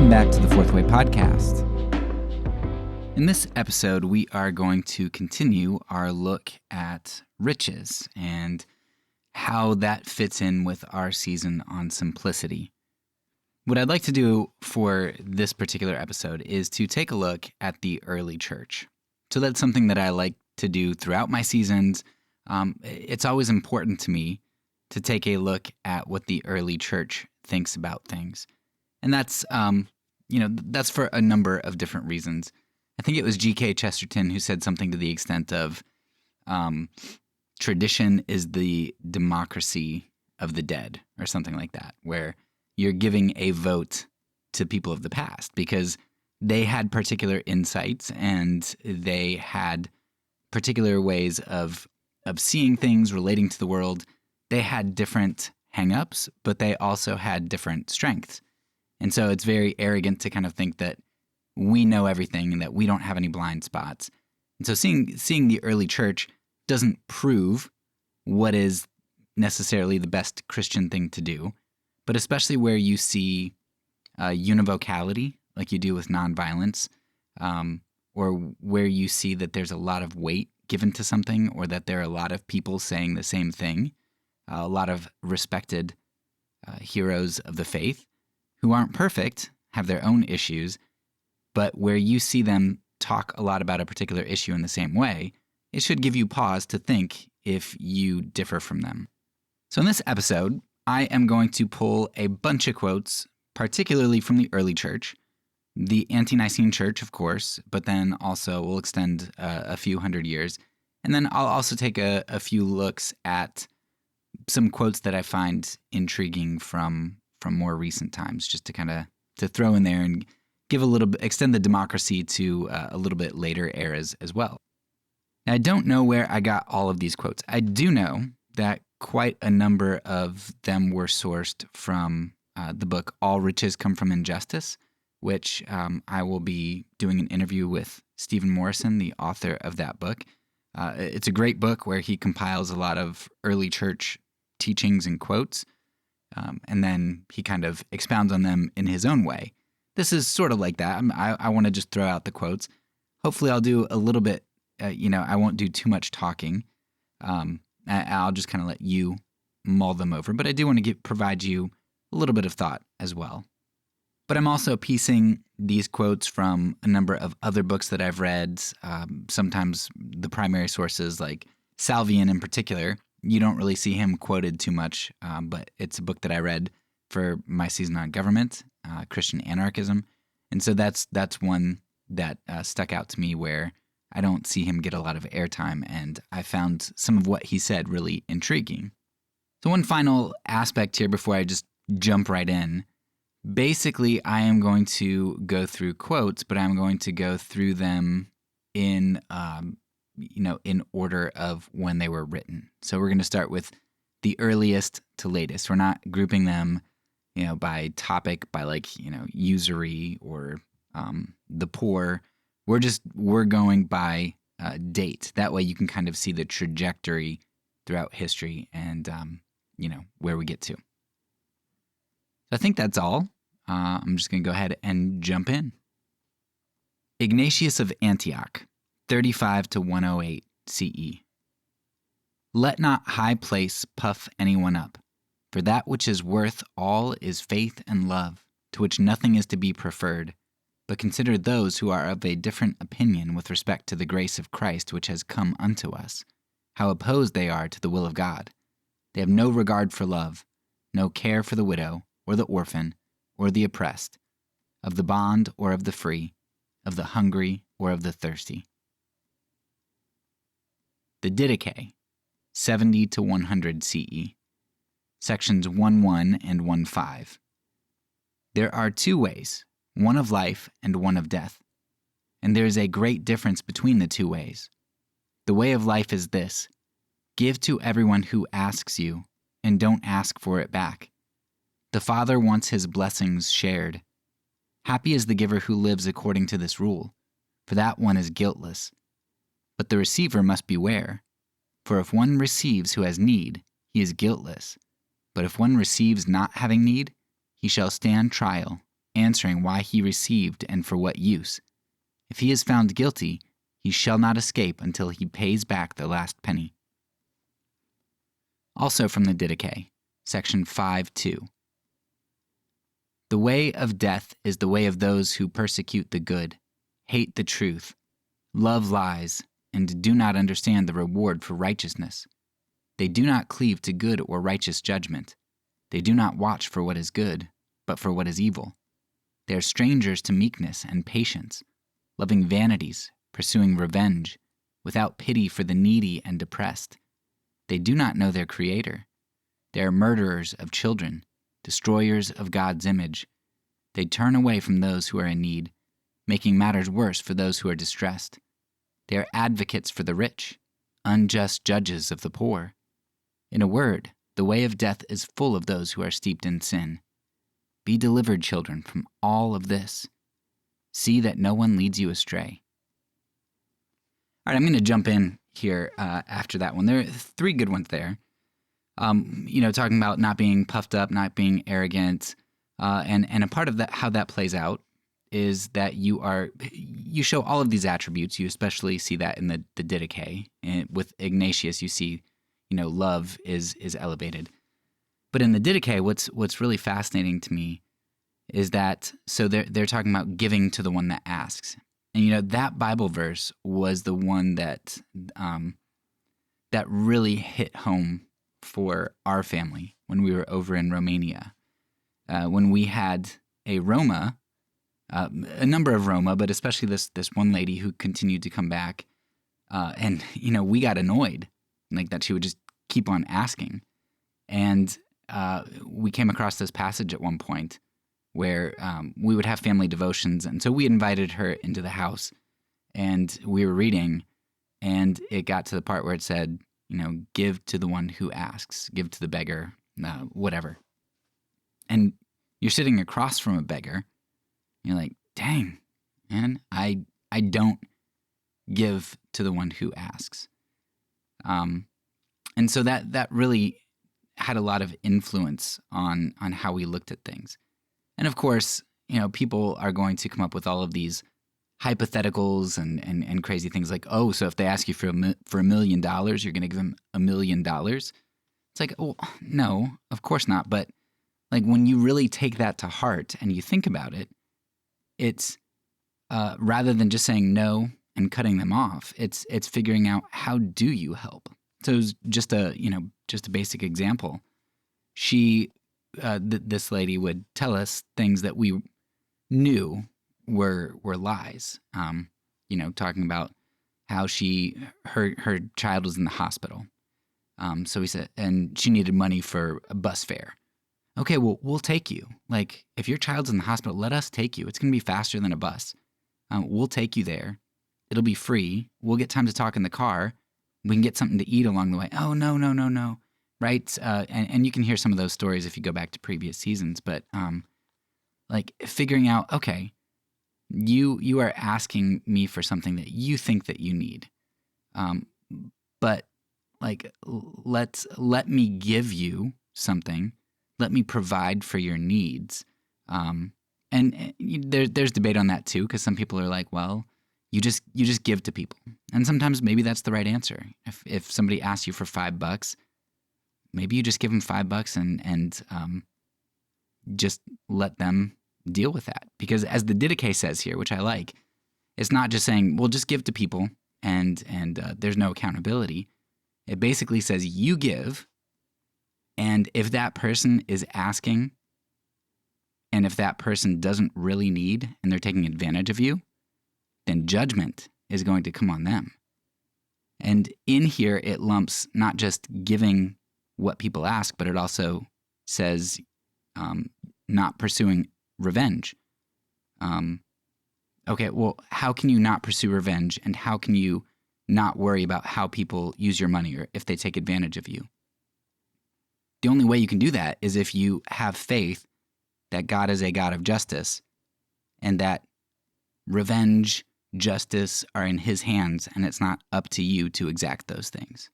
Welcome back to the Fourth Way Podcast. In this episode, we are going to continue our look at riches and how that fits in with our season on simplicity. What I'd like to do for this particular episode is to take a look at the early church. So that's something that I like to do throughout my seasons. It's always important to me to take a look at what the early church thinks about things. And that's for a number of different reasons. I think it was G.K. Chesterton who said something to the extent of, tradition is the democracy of the dead, or something like that, where you're giving a vote to people of the past because they had particular insights and they had particular ways of seeing things, relating to the world. They had different hang-ups, but they also had different strengths. And so it's very arrogant to kind of think that we know everything and that we don't have any blind spots. And so seeing the early church doesn't prove what is necessarily the best Christian thing to do, but especially where you see univocality, like you do with nonviolence, or where you see that there's a lot of weight given to something, or that there are a lot of people saying the same thing, a lot of respected heroes of the faith who aren't perfect, have their own issues, but where you see them talk a lot about a particular issue in the same way, it should give you pause to think if you differ from them. So in this episode, I am going to pull a bunch of quotes, particularly from the early church, the Ante-Nicene church, of course, but then also we'll extend a few hundred years. And then I'll also take a few looks at some quotes that I find intriguing from more recent times, just to kind of to throw in there and give a little bit, extend the democracy to a little bit later eras as well. Now, I don't know where I got all of these quotes. I do know that quite a number of them were sourced from the book All Riches Come From Injustice, which I will be doing an interview with Stephen Morrison, the author of that book. It's a great book where he compiles a lot of early church teachings and quotes, and then he kind of expounds on them in his own way. This is sort of like that. I want to just throw out the quotes. Hopefully I'll do a little bit, I won't do too much talking. I'll just kind of let you mull them over. But I do want to provide you a little bit of thought as well. But I'm also piecing these quotes from a number of other books that I've read. Sometimes the primary sources, like Salvian in particular, you don't really see him quoted too much, but it's a book that I read for my season on government, Christian anarchism. And so that's one that stuck out to me where I don't see him get a lot of airtime, and I found some of what he said really intriguing. So one final aspect here before I just jump right in. Basically, I am going to go through quotes, but I'm going to go through them in order of when they were written. So we're going to start with the earliest to latest. We're not grouping them, by topic, by usury or the poor. We're going by date. That way you can kind of see the trajectory throughout history and, where we get to. So I think that's all. I'm just going to go ahead and jump in. Ignatius of Antioch, 35 to 108 CE. Let not high place puff anyone up, for that which is worth all is faith and love, to which nothing is to be preferred. But consider those who are of a different opinion with respect to the grace of Christ which has come unto us, how opposed they are to the will of God. They have no regard for love, no care for the widow, or the orphan, or the oppressed, of the bond or of the free, of the hungry or of the thirsty. The Didache, 70 to 100 CE, sections 1:1 and 1:5. There are two ways, one of life and one of death, and there is a great difference between the two ways. The way of life is this: give to everyone who asks you, and don't ask for it back. The Father wants his blessings shared. Happy is the giver who lives according to this rule, for that one is guiltless. But the receiver must beware, for if one receives who has need, he is guiltless. But if one receives not having need, he shall stand trial, answering why he received and for what use. If he is found guilty, he shall not escape until he pays back the last penny. Also from the Didache, section 5:2. The way of death is the way of those who persecute the good, hate the truth, love lies, and do not understand the reward for righteousness. They do not cleave to good or righteous judgment. They do not watch for what is good, but for what is evil. They are strangers to meekness and patience, loving vanities, pursuing revenge, without pity for the needy and oppressed. They do not know their Creator. They are murderers of children, destroyers of God's image. They turn away from those who are in need, making matters worse for those who are distressed. They are advocates for the rich, unjust judges of the poor. In a word, the way of death is full of those who are steeped in sin. Be delivered, children, from all of this. See that no one leads you astray. All right, I'm going to jump in here after that one. There are 3 good ones there. Talking about not being puffed up, not being arrogant, and a part of that, how that plays out, is that you show all of these attributes. You especially see that in the Didache. And with Ignatius, you see, love is elevated. But in the Didache, what's really fascinating to me is that, so they're talking about giving to the one that asks. And that Bible verse was the one that that really hit home for our family when we were over in Romania. When we had a Roma, a number of Roma, but especially this one lady who continued to come back, and we got annoyed, like that she would just keep on asking. And we came across this passage at one point where we would have family devotions, and so we invited her into the house, and we were reading, and it got to the part where it said, give to the one who asks, give to the beggar, whatever. And you're sitting across from a beggar, you're like, dang, man, I don't give to the one who asks. And so that really had a lot of influence on how we looked at things. And of course, people are going to come up with all of these hypotheticals and crazy things like, oh, so if they ask you for $1 million, you're going to give them $1 million. It's like, oh, no, of course not. But like when you really take that to heart and you think about it, it's rather than just saying no and cutting them off, it's figuring out, how do you help? So it was just a basic example. She, this lady would tell us things that we knew were lies. Talking about how her child was in the hospital. So we said, and she needed money for a bus fare. Okay, well, we'll take you. Like, if your child's in the hospital, let us take you. It's going to be faster than a bus. We'll take you there. It'll be free. We'll get time to talk in the car. We can get something to eat along the way. Oh, no. Right? And you can hear some of those stories if you go back to previous seasons. But like figuring out, okay, you are asking me for something that you think that you need. But like, let me give you something. Let me provide for your needs. And there's debate on that too, because some people are like, well, you just give to people. And sometimes maybe that's the right answer. If somebody asks you for $5, maybe you just give them $5 and just let them deal with that. Because as the Didache says here, which I like, it's not just saying, well, just give to people and there's no accountability. It basically says you give, and if that person is asking, and if that person doesn't really need and they're taking advantage of you, then judgment is going to come on them. And in here, it lumps not just giving what people ask, but it also says not pursuing revenge. Okay, well, how can you not pursue revenge, and how can you not worry about how people use your money or if they take advantage of you? The only way you can do that is if you have faith that God is a God of justice and that revenge, justice are in his hands, and it's not up to you to exact those things.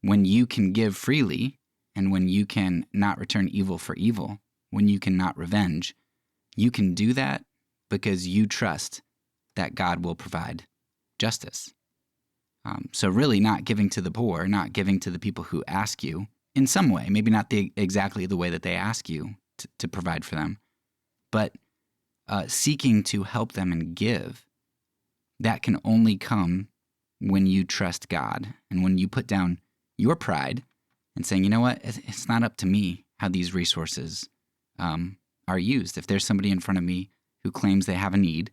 When you can give freely, and when you can not return evil for evil, when you can not revenge, You can do that because you trust that God will provide justice. So really not giving to the poor, not giving to the people who ask you in some way, maybe not exactly the way that they ask you to provide for them, but seeking to help them and give, that can only come when you trust God and when you put down your pride and saying, you know what, it's not up to me how these resources are used. If there's somebody in front of me who claims they have a need,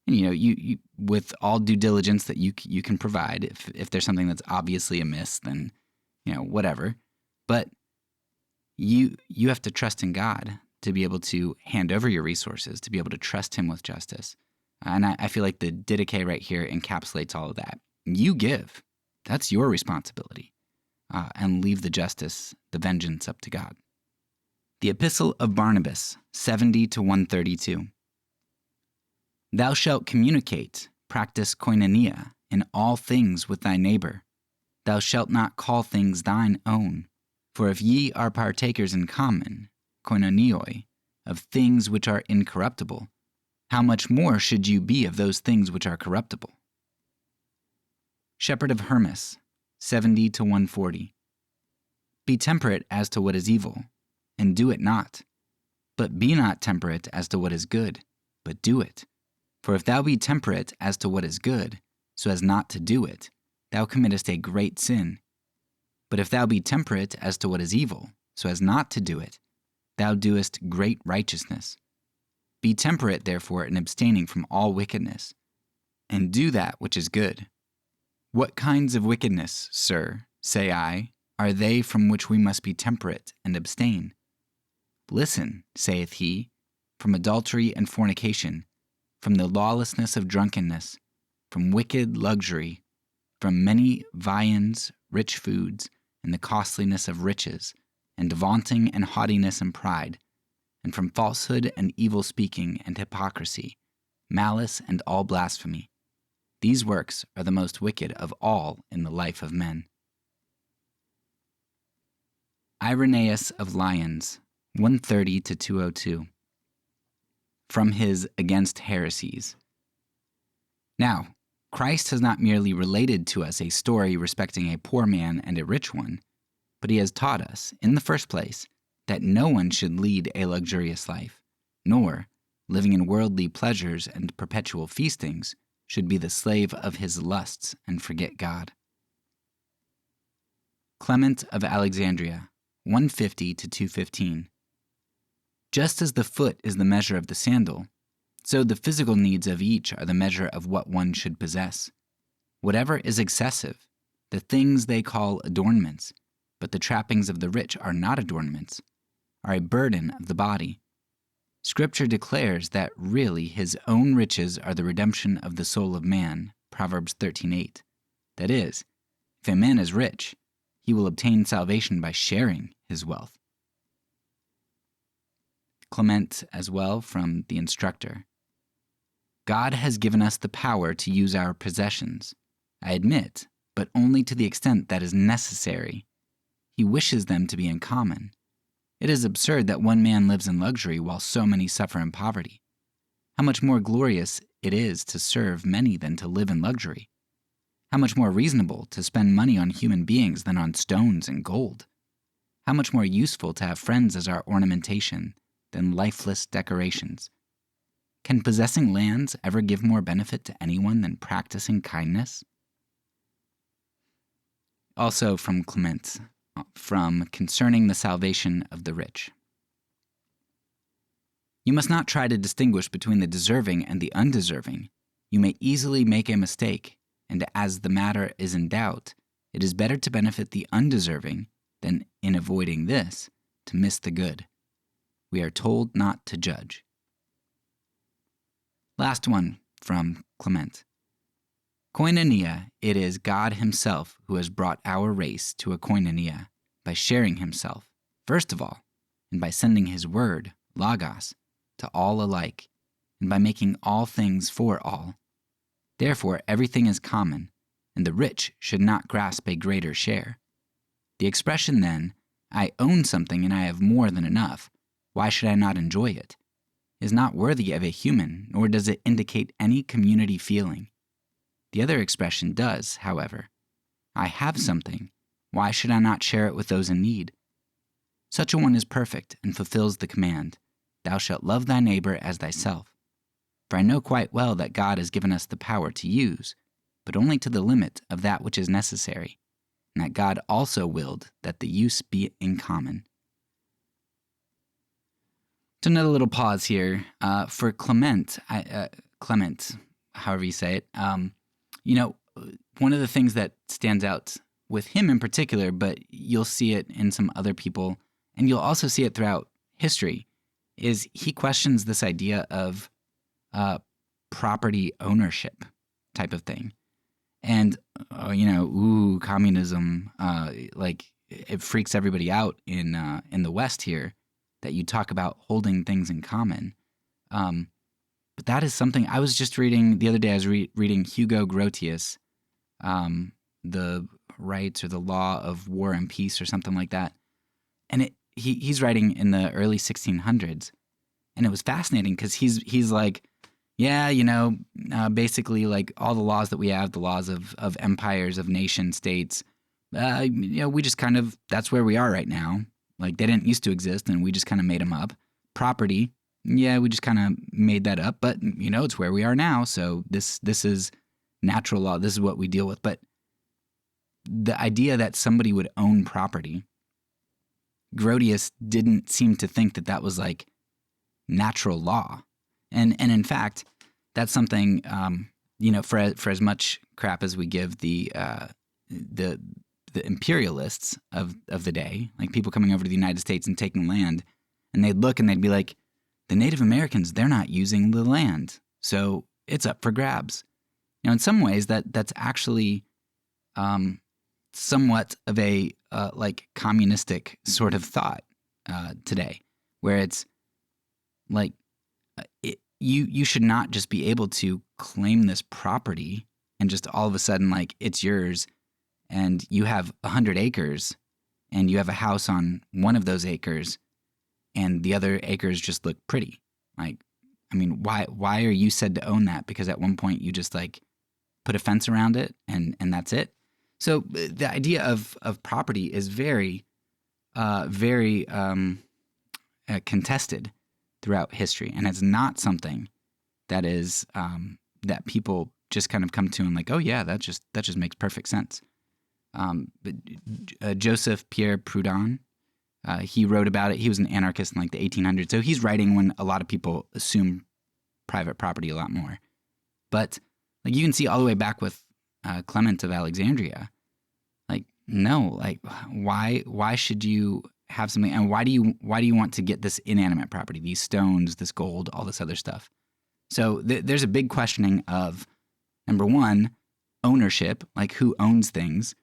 and you with all due diligence that you can provide, if there's something that's obviously amiss, then whatever. But you have to trust in God to be able to hand over your resources, to be able to trust Him with justice. And I feel like the Didache right here encapsulates all of that. You give. That's your responsibility. And leave the justice, the vengeance up to God. The Epistle of Barnabas, 70 to 132. Thou shalt communicate, practice koinonia, in all things with thy neighbor. Thou shalt not call things thine own. For if ye are partakers in common, koinonioi, of things which are incorruptible, how much more should you be of those things which are corruptible? Shepherd of Hermas, 70 to 140. Be temperate as to what is evil, and do it not. But be not temperate as to what is good, but do it. For if thou be temperate as to what is good, so as not to do it, thou committest a great sin. But if thou be temperate as to what is evil, so as not to do it, thou doest great righteousness. Be temperate, therefore, in abstaining from all wickedness, and do that which is good. What kinds of wickedness, sir, say I, are they from which we must be temperate and abstain? Listen, saith he, from adultery and fornication, from the lawlessness of drunkenness, from wicked luxury, from many viands, rich foods, and the costliness of riches, and vaunting and haughtiness and pride, and from falsehood and evil speaking and hypocrisy, malice and all blasphemy. These works are the most wicked of all in the life of men. Irenaeus of Lyons, 130 to 202. From his Against Heresies. Now, Christ has not merely related to us a story respecting a poor man and a rich one, but he has taught us, in the first place, that no one should lead a luxurious life, nor, living in worldly pleasures and perpetual feastings, should be the slave of his lusts and forget God. Clement of Alexandria, 150 to 215. Just as the foot is the measure of the sandal, so the physical needs of each are the measure of what one should possess. Whatever is excessive, the things they call adornments, but the trappings of the rich are not adornments, are a burden of the body. Scripture declares that really his own riches are the redemption of the soul of man, Proverbs 13:8. That is, if a man is rich, he will obtain salvation by sharing his wealth. Clement as well from the Instructor. God has given us the power to use our possessions, I admit, but only to the extent that is necessary. He wishes them to be in common. It is absurd that one man lives in luxury while so many suffer in poverty. How much more glorious it is to serve many than to live in luxury. How much more reasonable to spend money on human beings than on stones and gold. How much more useful to have friends as our ornamentation than lifeless decorations. Can possessing lands ever give more benefit to anyone than practicing kindness? Also from Clement, from Concerning the Salvation of the Rich. You must not try to distinguish between the deserving and the undeserving. You may easily make a mistake, and as the matter is in doubt, it is better to benefit the undeserving than, in avoiding this, to miss the good. We are told not to judge. Last one from Clement. Koinonia, it is God himself who has brought our race to a koinonia by sharing himself, first of all, and by sending his word, logos, to all alike, and by making all things for all. Therefore, everything is common, and the rich should not grasp a greater share. The expression then, I own something and I have more than enough, why should I not enjoy it? is not worthy of a human, nor does it indicate any community feeling. The other expression does, however. I have something. Why should I not share it with those in need? Such a one is perfect and fulfills the command, Thou shalt love thy neighbor as thyself. For I know quite well that God has given us the power to use, but only to the limit of that which is necessary, and that God also willed that the use be in common. So another little pause here for Clement, however you say it. One of the things that stands out with him in particular, but you'll see it in some other people, and you'll also see it throughout history, is he questions this idea of property ownership type of thing. And, communism, it freaks everybody out in the West here that you talk about holding things in common. But that is something I was just reading the other day. I was reading Hugo Grotius, The Rights or the Law of War and Peace or something like that. And he's writing in the early 1600s. And it was fascinating because he's like, basically like all the laws that we have, the laws of empires, of nation states, we just kind of, that's where we are right now. Like they didn't used to exist and we just kind of made them up. Property, we just kind of made that up, but it's where we are now. So this is natural law. This is what we deal with. But the idea that somebody would own property, Grotius didn't seem to think that was like natural law. And in fact, that's something, for as much crap as we give the imperialists of the day, like people coming over to the United States and taking land, and they'd look and they'd be like, the Native Americans, they're not using the land, so it's up for grabs. In some ways that's actually somewhat of a like communistic sort of thought today, where it's like you should not just be able to claim this property and just all of a sudden like it's yours, and you have 100 acres and you have a house on one of those acres and the other acres just look pretty. Like, I mean, why are you said to own that? Because at one point you just like put a fence around it and that's it. So the idea of property is very contested throughout history, and it's not something that is that people just kind of come to and like, oh yeah, that just makes perfect sense. But Joseph Pierre Proudhon, he wrote about it. He was an anarchist in like the 1800s, so he's writing when a lot of people assume private property a lot more. But like you can see all the way back with Clement of Alexandria, like no, like why should you have something, and why do you want to get this inanimate property, these stones, this gold, all this other stuff? So there's a big questioning of, number one, ownership, like who owns things.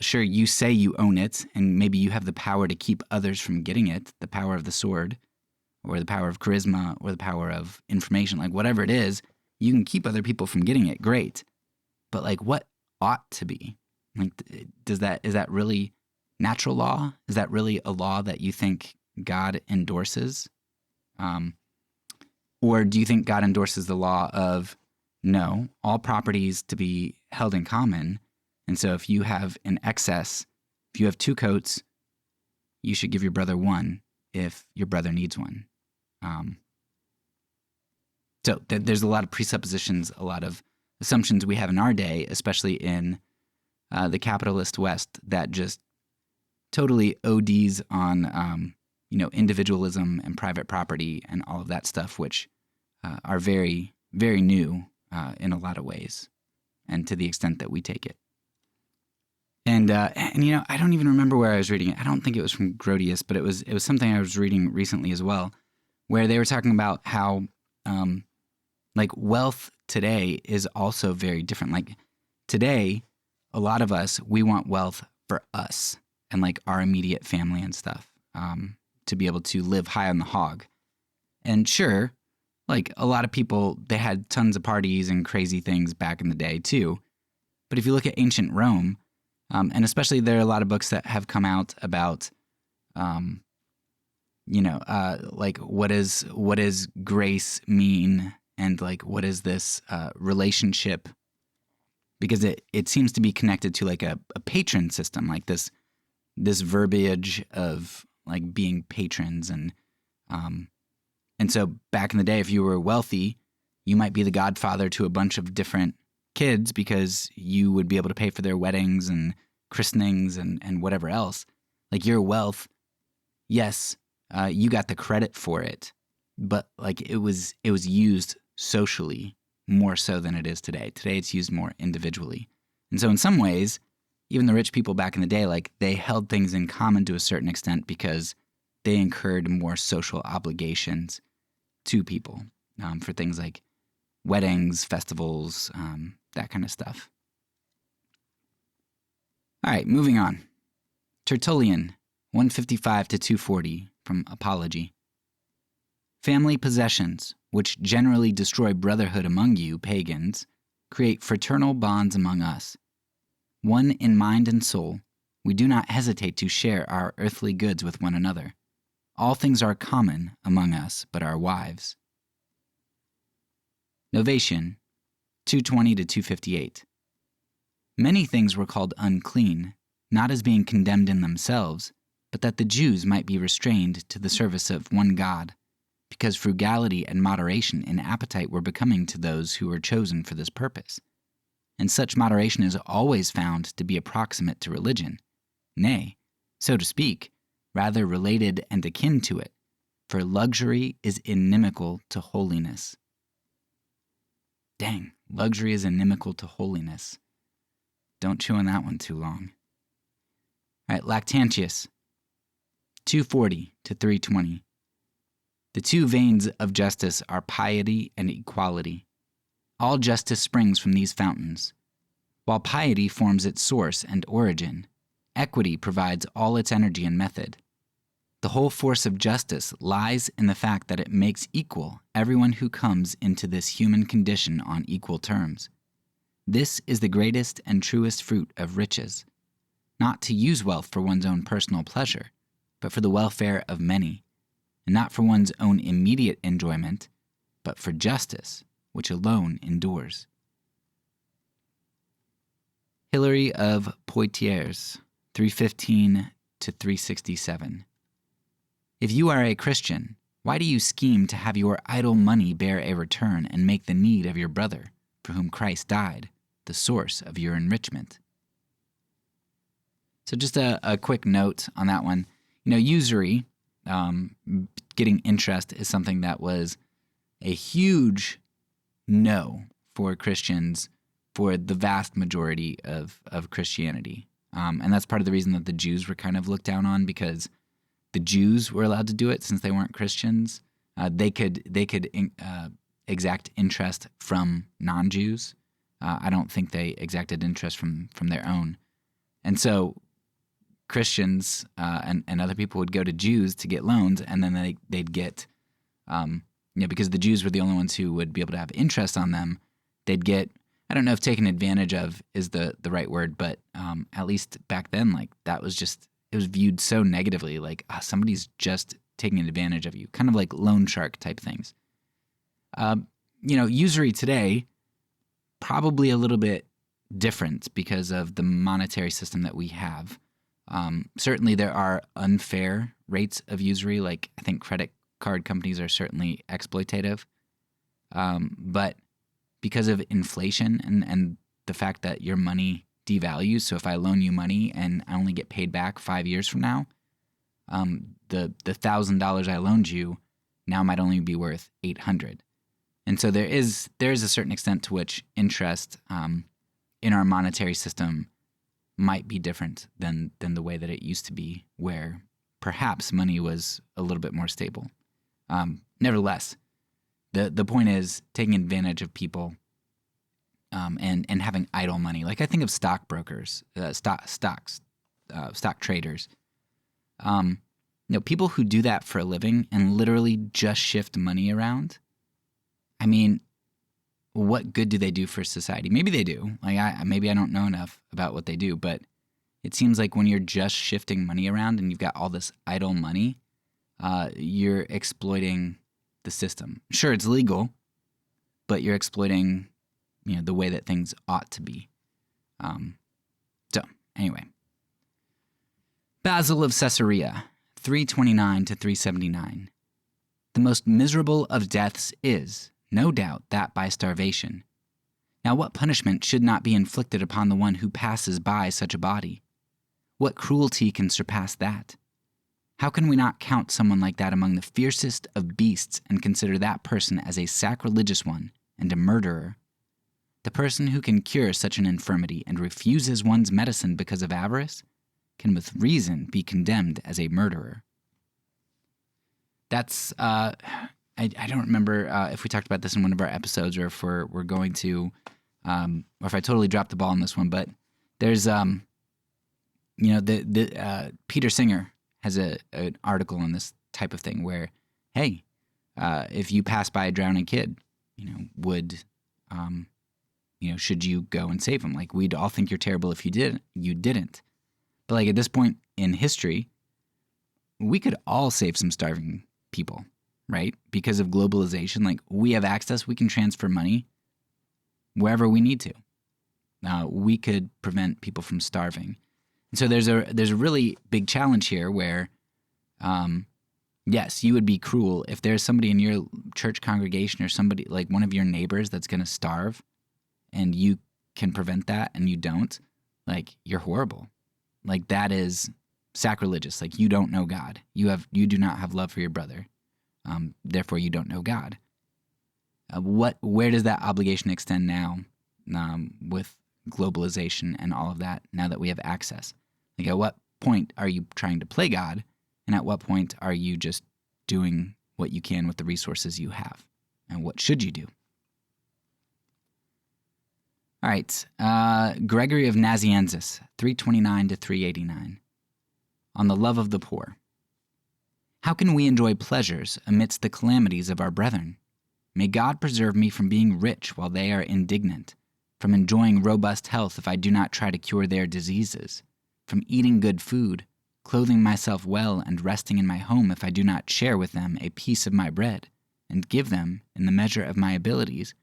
Sure, you say you own it, and maybe you have the power to keep others from getting it, the power of the sword, or the power of charisma, or the power of information, like whatever it is, you can keep other people from getting it, great. But like what ought to be? Like, is that really natural law? Is that really a law that you think God endorses? Or do you think God endorses the law of, no, all properties to be held in common, and so if you have an excess, if you have 2 coats, you should give your brother 1 if your brother needs one. So there's a lot of presuppositions, a lot of assumptions we have in our day, especially in the capitalist West, that just totally ODs on individualism and private property and all of that stuff, which are very, very new in a lot of ways, and to the extent that we take it. And I don't even remember where I was reading it. I don't think it was from Grotius, but it was something I was reading recently as well, where they were talking about how like wealth today is also very different. Like today, a lot of us, we want wealth for us and like our immediate family and stuff, to be able to live high on the hog. And sure, like a lot of people, they had tons of parties and crazy things back in the day too. But if you look at ancient Rome, and especially there are a lot of books that have come out about like what does grace mean, and like what is this relationship? Because it seems to be connected to like a patron system, like this verbiage of like being patrons, and so back in the day, if you were wealthy, you might be the godfather to a bunch of different kids because you would be able to pay for their weddings and christenings and whatever else. Like your wealth, yes, you got the credit for it, but like it was used socially more so than it is today. Today it's used more individually. And so in some ways, even the rich people back in the day, like they held things in common to a certain extent because they incurred more social obligations to people for things like weddings, festivals, that kind of stuff. All right, moving on. Tertullian, 155 to 240 from Apology. Family possessions, which generally destroy brotherhood among you, pagans, create fraternal bonds among us. One in mind and soul, we do not hesitate to share our earthly goods with one another. All things are common among us but our wives. Novatian, 220 to 258. Many things were called unclean, not as being condemned in themselves, but that the Jews might be restrained to the service of one God, because frugality and moderation in appetite were becoming to those who were chosen for this purpose. And such moderation is always found to be approximate to religion, nay, so to speak, rather related and akin to it, for luxury is inimical to holiness. Dang, luxury is inimical to holiness. Don't chew on that one too long. All right, Lactantius, 240 to 320. The two veins of justice are piety and equality. All justice springs from these fountains. While piety forms its source and origin, equity provides all its energy and method. The whole force of justice lies in the fact that it makes equal everyone who comes into this human condition on equal terms. This is the greatest and truest fruit of riches, not to use wealth for one's own personal pleasure, but for the welfare of many, and not for one's own immediate enjoyment, but for justice, which alone endures. Hilary of Poitiers, 315 to 367. If you are a Christian, why do you scheme to have your idle money bear a return and make the need of your brother, for whom Christ died, the source of your enrichment? So just a quick note on that one. Usury, getting interest, is something that was a huge no for Christians for the vast majority of Christianity. And that's part of the reason that the Jews were kind of looked down on, because the Jews were allowed to do it since they weren't Christians. They could exact interest from non-Jews. I don't think they exacted interest from their own. And so Christians and other people would go to Jews to get loans, and then they'd get, because the Jews were the only ones who would be able to have interest on them, they'd get, I don't know if taken advantage of is the right word, but at least back then, like that was just, it was viewed so negatively, like somebody's just taking advantage of you, kind of like loan shark type things. Usury today, probably a little bit different because of the monetary system that we have. Certainly there are unfair rates of usury, like I think credit card companies are certainly exploitative. But because of inflation and the fact that your money devalues, so if I loan you money and I only get paid back 5 years from now, the $1,000 I loaned you now might only be worth $800. And so there is a certain extent to which interest in our monetary system might be different than the way that it used to be, where perhaps money was a little bit more stable. Nevertheless, the point is taking advantage of people and having idle money. Like I think of stockbrokers, stock traders. People who do that for a living and literally just shift money around. I mean, what good do they do for society? Maybe they do. Maybe I don't know enough about what they do, but it seems like when you're just shifting money around and you've got all this idle money, you're exploiting the system. Sure, it's legal, but you're exploiting, the way that things ought to be. So, anyway. Basil of Caesarea, 329 to 379. The most miserable of deaths is, no doubt, that by starvation. Now what punishment should not be inflicted upon the one who passes by such a body? What cruelty can surpass that? How can we not count someone like that among the fiercest of beasts and consider that person as a sacrilegious one and a murderer? The person who can cure such an infirmity and refuses one's medicine because of avarice can with reason be condemned as a murderer. That's, I don't remember if we talked about this in one of our episodes or if we're going to, or if I totally dropped the ball on this one, but there's, Peter Singer has an article on this type of thing where, hey, if you pass by a drowning kid, should you go and save him? Like, we'd all think you're terrible if you didn't. But like at this point in history, we could all save some starving people, right? Because of globalization, like we have access, we can transfer money wherever we need to. We could prevent people from starving. And so there's a really big challenge here where, yes, you would be cruel if there's somebody in your church congregation or somebody like one of your neighbors that's going to starve and you can prevent that and you don't, like you're horrible. Like that is sacrilegious. Like you don't know God. You do not have love for your brother. Therefore you don't know God. Where does that obligation extend now with globalization and all of that, now that we have access? Like at what point are you trying to play God? And at what point are you just doing what you can with the resources you have? And what should you do? All right, Gregory of Nazianzus, 329 to 389. On the love of the poor. How can we enjoy pleasures amidst the calamities of our brethren? May God preserve me from being rich while they are indignant, from enjoying robust health if I do not try to cure their diseases, from eating good food, clothing myself well, and resting in my home if I do not share with them a piece of my bread, and give them, in the measure of my abilities,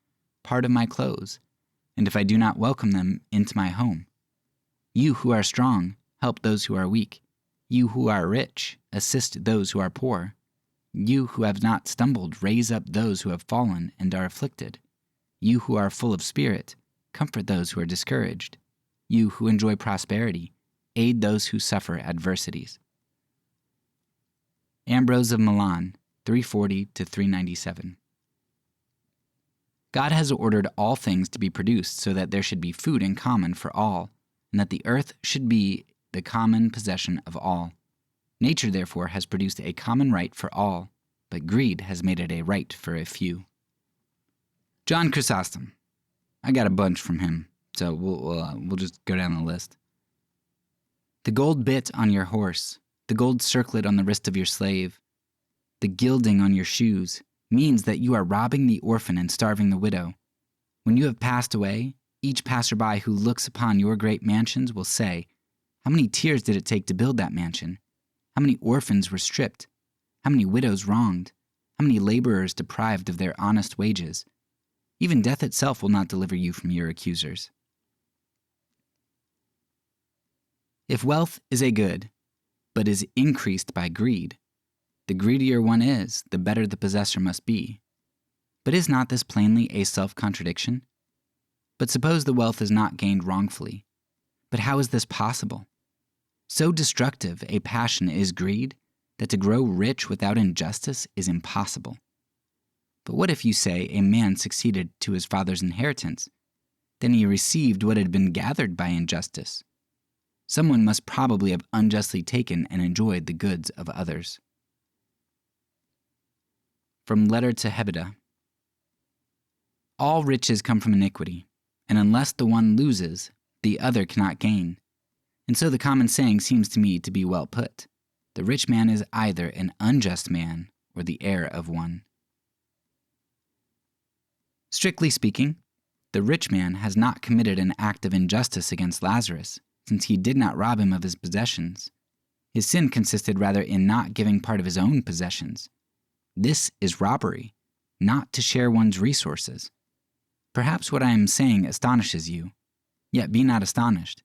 part of my clothes, and if I do not welcome them into my home. You who are strong, help those who are weak. You who are rich, assist those who are poor. You who have not stumbled, raise up those who have fallen and are afflicted. You who are full of spirit, comfort those who are discouraged. You who enjoy prosperity, aid those who suffer adversities. Ambrose of Milan, 340 to 397. God has ordered all things to be produced so that there should be food in common for all, and that the earth should be the common possession of all. Nature, therefore, has produced a common right for all, but greed has made it a right for a few. John Chrysostom. I got a bunch from him, so we'll just go down the list. The gold bit on your horse, the gold circlet on the wrist of your slave, the gilding on your shoes, means that you are robbing the orphan and starving the widow. When you have passed away, each passerby who looks upon your great mansions will say, how many tears did it take to build that mansion? How many orphans were stripped? How many widows wronged? How many laborers deprived of their honest wages? Even death itself will not deliver you from your accusers. If wealth is a good, but is increased by greed, the greedier one is, the better the possessor must be. But is not this plainly a self-contradiction? But suppose the wealth is not gained wrongfully. But how is this possible? So destructive a passion is greed, that to grow rich without injustice is impossible. But what if you say a man succeeded to his father's inheritance? Then he received what had been gathered by injustice. Someone must probably have unjustly taken and enjoyed the goods of others. From Letter to Hebeda. All riches come from iniquity, and unless the one loses, the other cannot gain. And so the common saying seems to me to be well put. The rich man is either an unjust man or the heir of one. Strictly speaking, the rich man has not committed an act of injustice against Lazarus, since he did not rob him of his possessions. His sin consisted rather in not giving part of his own possessions. This is robbery, not to share one's resources. Perhaps what I am saying astonishes you, yet be not astonished.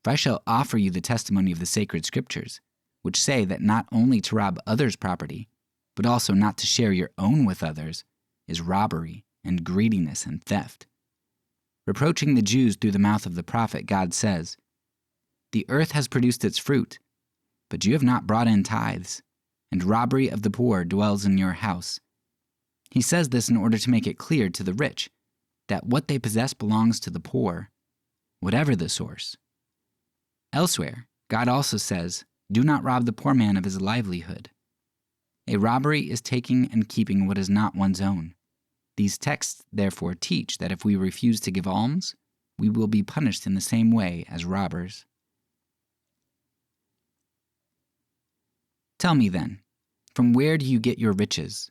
If I shall offer you the testimony of the sacred scriptures, which say that not only to rob others' property, but also not to share your own with others, is robbery and greediness and theft. Reproaching the Jews through the mouth of the prophet, God says, "The earth has produced its fruit, but you have not brought in tithes, and robbery of the poor dwells in your house." He says this in order to make it clear to the rich that what they possess belongs to the poor, whatever the source. Elsewhere, God also says, "Do not rob the poor man of his livelihood." A robbery is taking and keeping what is not one's own. These texts therefore teach that if we refuse to give alms, we will be punished in the same way as robbers. Tell me then, from where do you get your riches?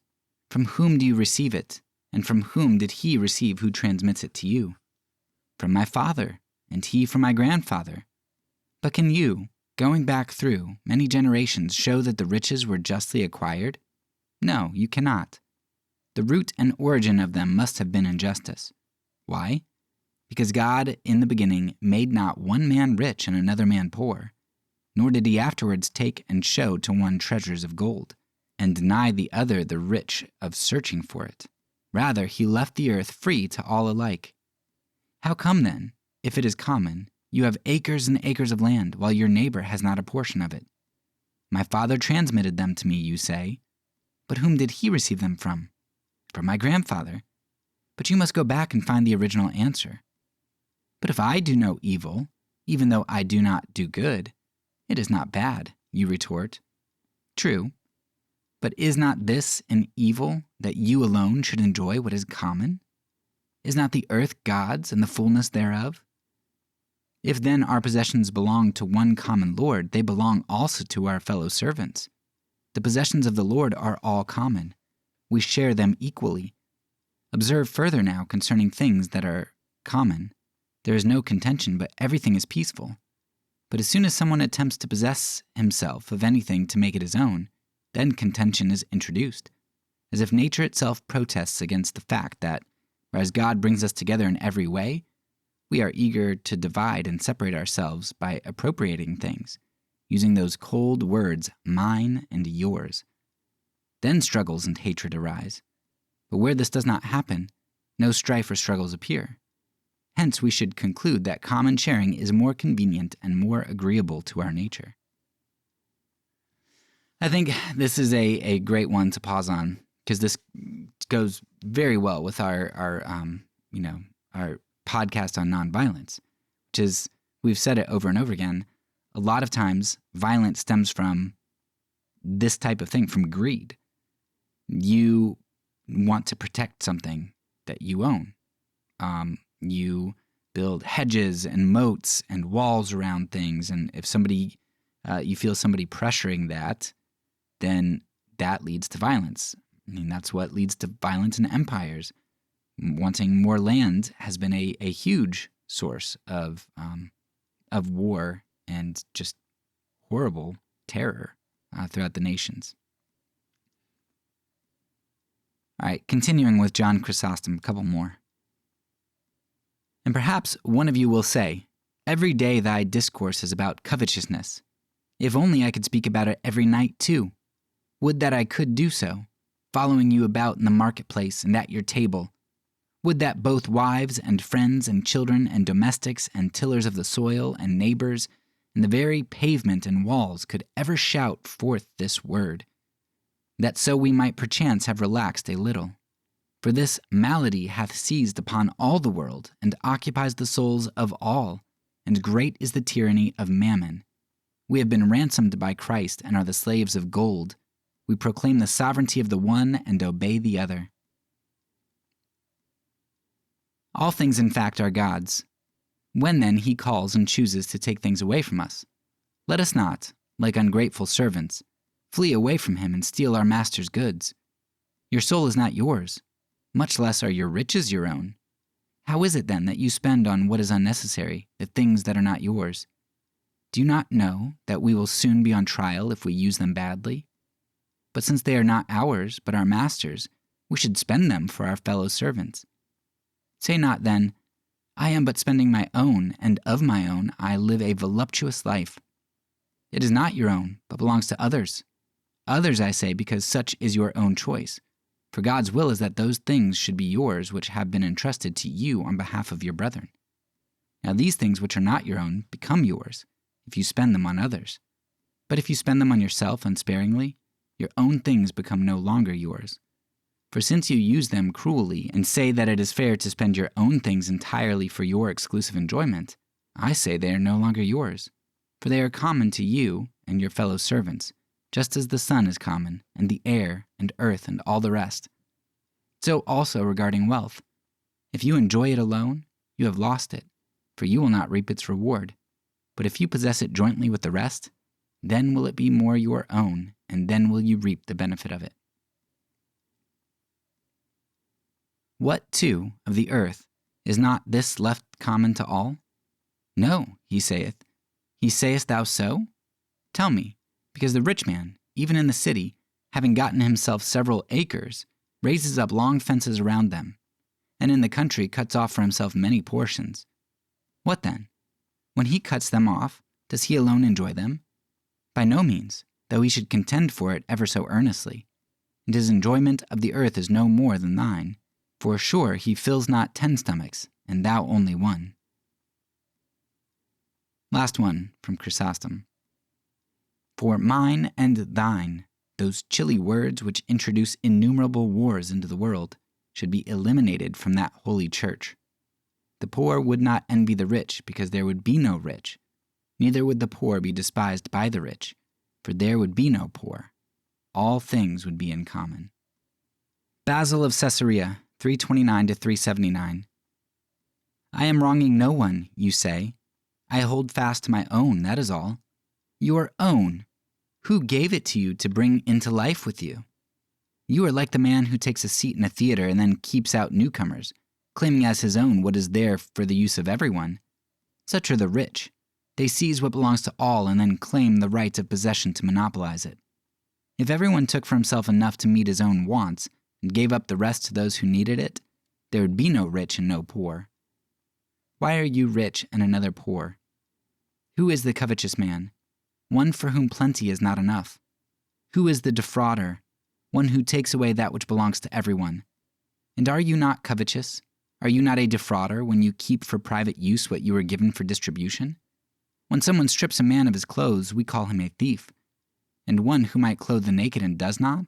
From whom do you receive it? And from whom did he receive who transmits it to you? From my father, and he from my grandfather. But can you, going back through many generations, show that the riches were justly acquired? No, you cannot. The root and origin of them must have been injustice. Why? Because God, in the beginning, made not one man rich and another man poor, nor did he afterwards take and show to one treasures of gold, and deny the other the rich of searching for it. Rather, he left the earth free to all alike. How come then, if it is common, you have acres and acres of land, while your neighbor has not a portion of it? My father transmitted them to me, you say. But whom did he receive them from? From my grandfather. But you must go back and find the original answer. But if I do no evil, even though I do not do good, it is not bad, you retort. True. But is not this an evil, that you alone should enjoy what is common? Is not the earth God's and the fullness thereof? If then our possessions belong to one common Lord, they belong also to our fellow servants. The possessions of the Lord are all common. We share them equally. Observe further now concerning things that are common. There is no contention, but everything is peaceful. But as soon as someone attempts to possess himself of anything to make it his own, then contention is introduced, as if nature itself protests against the fact that, whereas God brings us together in every way, we are eager to divide and separate ourselves by appropriating things, using those cold words, mine and yours. Then struggles and hatred arise. But where this does not happen, no strife or struggles appear. Hence we should conclude that common sharing is more convenient and more agreeable to our nature. I think this is a great one to pause on, because this goes very well with our podcast on nonviolence, which is, we've said it over and over again, a lot of times violence stems from this type of thing, from greed. You want to protect something that you own. You build hedges and moats and walls around things, and if you feel somebody pressuring that, then that leads to violence. I mean, that's what leads to violence in empires. Wanting more land has been a huge source of war and just horrible terror throughout the nations. All right, continuing with John Chrysostom, a couple more. And perhaps one of you will say, "Every day thy discourse is about covetousness. If only I could speak about it every night too. Would that I could do so, following you about in the marketplace and at your table. Would that both wives and friends and children and domestics and tillers of the soil and neighbors and the very pavement and walls could ever shout forth this word, that so we might perchance have relaxed a little. For this malady hath seized upon all the world and occupies the souls of all, and great is the tyranny of mammon. We have been ransomed by Christ and are the slaves of gold. We proclaim the sovereignty of the one and obey the other." All things, in fact, are God's. When then he calls and chooses to take things away from us, let us not, like ungrateful servants, flee away from him and steal our master's goods. Your soul is not yours, much less are your riches your own. How is it then that you spend on what is unnecessary, the things that are not yours? Do you not know that we will soon be on trial if we use them badly? But since they are not ours, but our master's, we should spend them for our fellow servants. Say not then, I am but spending my own, and of my own I live a voluptuous life. It is not your own, but belongs to others. Others, I say, because such is your own choice. For God's will is that those things should be yours which have been entrusted to you on behalf of your brethren. Now these things which are not your own become yours, if you spend them on others. But if you spend them on yourself unsparingly, your own things become no longer yours. For since you use them cruelly and say that it is fair to spend your own things entirely for your exclusive enjoyment, I say they are no longer yours, for they are common to you and your fellow servants, just as the sun is common, and the air, and earth, and all the rest. So also regarding wealth. If you enjoy it alone, you have lost it, for you will not reap its reward. But if you possess it jointly with the rest, then will it be more your own, and then will you reap the benefit of it. What, too, of the earth, is not this left common to all? No, he saith. Sayest thou so? Tell me. Because the rich man, even in the city, having gotten himself several acres, raises up long fences around them, and in the country cuts off for himself many portions. What then? When he cuts them off, does he alone enjoy them? By no means, though he should contend for it ever so earnestly. And his enjoyment of the earth is no more than thine, for sure he fills not 10 stomachs, and thou only 1. Last one from Chrysostom. For mine and thine, those chilly words which introduce innumerable wars into the world, should be eliminated from that holy church. The poor would not envy the rich, because there would be no rich. Neither would the poor be despised by the rich, for there would be no poor. All things would be in common. Basil of Caesarea, 329 to 379. I am wronging no one, you say. I hold fast to my own, that is all. Your own. Who gave it to you to bring into life with you? You are like the man who takes a seat in a theater and then keeps out newcomers, claiming as his own what is there for the use of everyone. Such are the rich. They seize what belongs to all and then claim the right of possession to monopolize it. If everyone took for himself enough to meet his own wants and gave up the rest to those who needed it, there would be no rich and no poor. Why are you rich and another poor? Who is the covetous man? One for whom plenty is not enough. Who is the defrauder? One who takes away that which belongs to everyone. And are you not covetous? Are you not a defrauder when you keep for private use what you were given for distribution? When someone strips a man of his clothes, we call him a thief. And one who might clothe the naked and does not,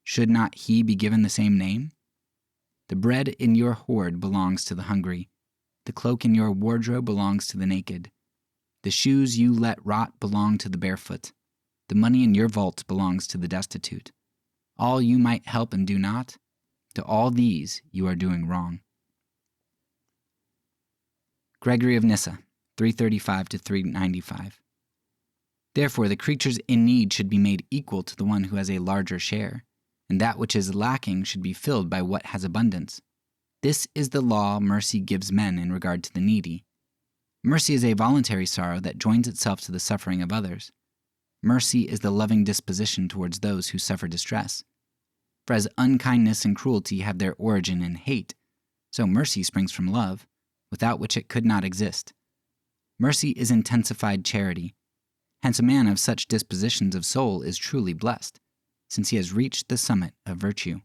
should not he be given the same name? The bread in your hoard belongs to the hungry. The cloak in your wardrobe belongs to the naked. The shoes you let rot belong to the barefoot. The money in your vault belongs to the destitute. All you might help and do not, to all these you are doing wrong. Gregory of Nyssa, 335 to 395. Therefore, the creatures in need should be made equal to the one who has a larger share, and that which is lacking should be filled by what has abundance. This is the law mercy gives men in regard to the needy. Mercy is a voluntary sorrow that joins itself to the suffering of others. Mercy is the loving disposition towards those who suffer distress. For as unkindness and cruelty have their origin in hate, so mercy springs from love, without which it could not exist. Mercy is intensified charity. Hence a man of such dispositions of soul is truly blessed, since he has reached the summit of virtue.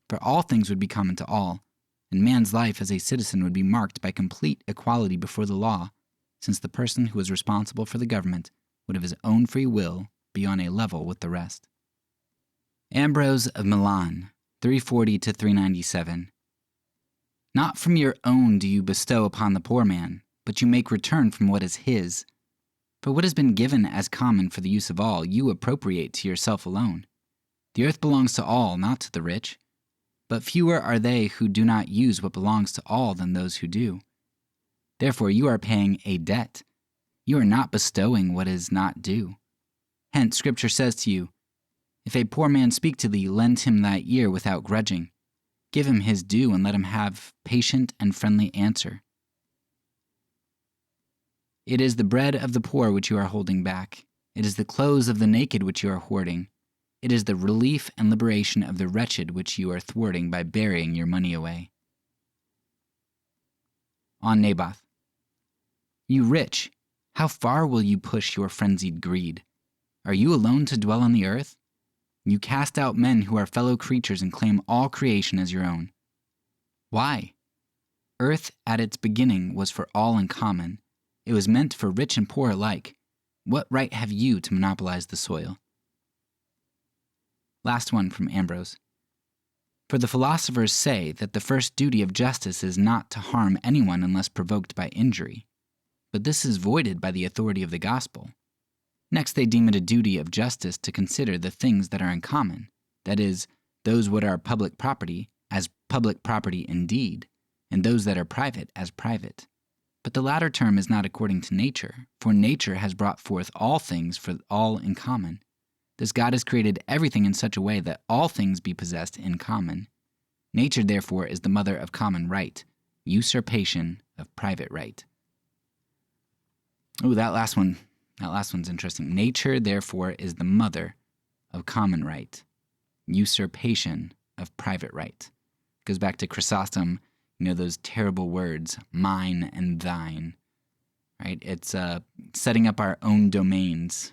For all things would be common to all, and man's life as a citizen would be marked by complete equality before the law, since the person who is responsible for the government would of his own free will be on a level with the rest. Ambrose of Milan, 340 to 397. Not from your own do you bestow upon the poor man, but you make return from what is his. For what has been given as common for the use of all, you appropriate to yourself alone. The earth belongs to all, not to the rich. But fewer are they who do not use what belongs to all than those who do. Therefore you are paying a debt. You are not bestowing what is not due. Hence Scripture says to you, if a poor man speak to thee, lend him thy ear without grudging. Give him his due and let him have patient and friendly answer. It is the bread of the poor which you are holding back. It is the clothes of the naked which you are hoarding. It is the relief and liberation of the wretched which you are thwarting by burying your money away. On Naboth. You rich, how far will you push your frenzied greed? Are you alone to dwell on the earth? You cast out men who are fellow creatures and claim all creation as your own. Why? Earth at its beginning was for all in common. It was meant for rich and poor alike. What right have you to monopolize the soil? Last one from Ambrose. For the philosophers say that the first duty of justice is not to harm anyone unless provoked by injury. But this is voided by the authority of the gospel. Next, they deem it a duty of justice to consider the things that are in common, that is, those what are public property, as public property indeed, and those that are private as private. But the latter term is not according to nature, for nature has brought forth all things for all in common. Thus God has created everything in such a way that all things be possessed in common. Nature, therefore, is the mother of common right, usurpation of private right. Oh, that last one's interesting. Nature, therefore, is the mother of common right, usurpation of private right. Goes back to Chrysostom, those terrible words, mine and thine, right? It's setting up our own domains,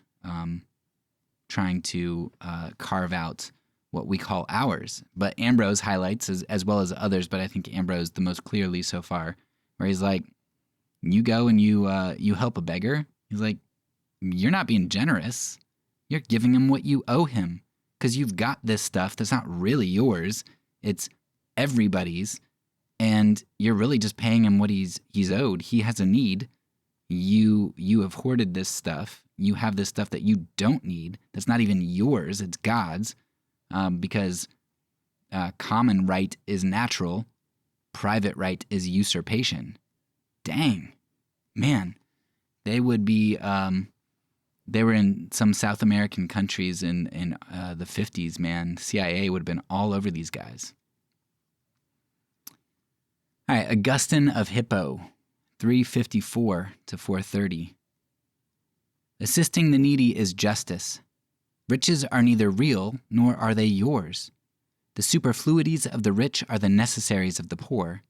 trying to carve out what we call ours. But Ambrose highlights, as well as others, but I think Ambrose the most clearly so far, where he's like, you go and you help a beggar. He's like, you're not being generous. You're giving him what you owe him because you've got this stuff that's not really yours. It's everybody's, and you're really just paying him what he's owed. He has a need. You have hoarded this stuff. You have this stuff that you don't need. That's not even yours. It's God's, because common right is natural. Private right is usurpation. Dang, man, they would be. They were in some South American countries in the 50s, man. CIA would have been all over these guys. All right, Augustine of Hippo, 354 to 430. Assisting the needy is justice. Riches are neither real, nor are they yours. The superfluities of the rich are the necessaries of the poor.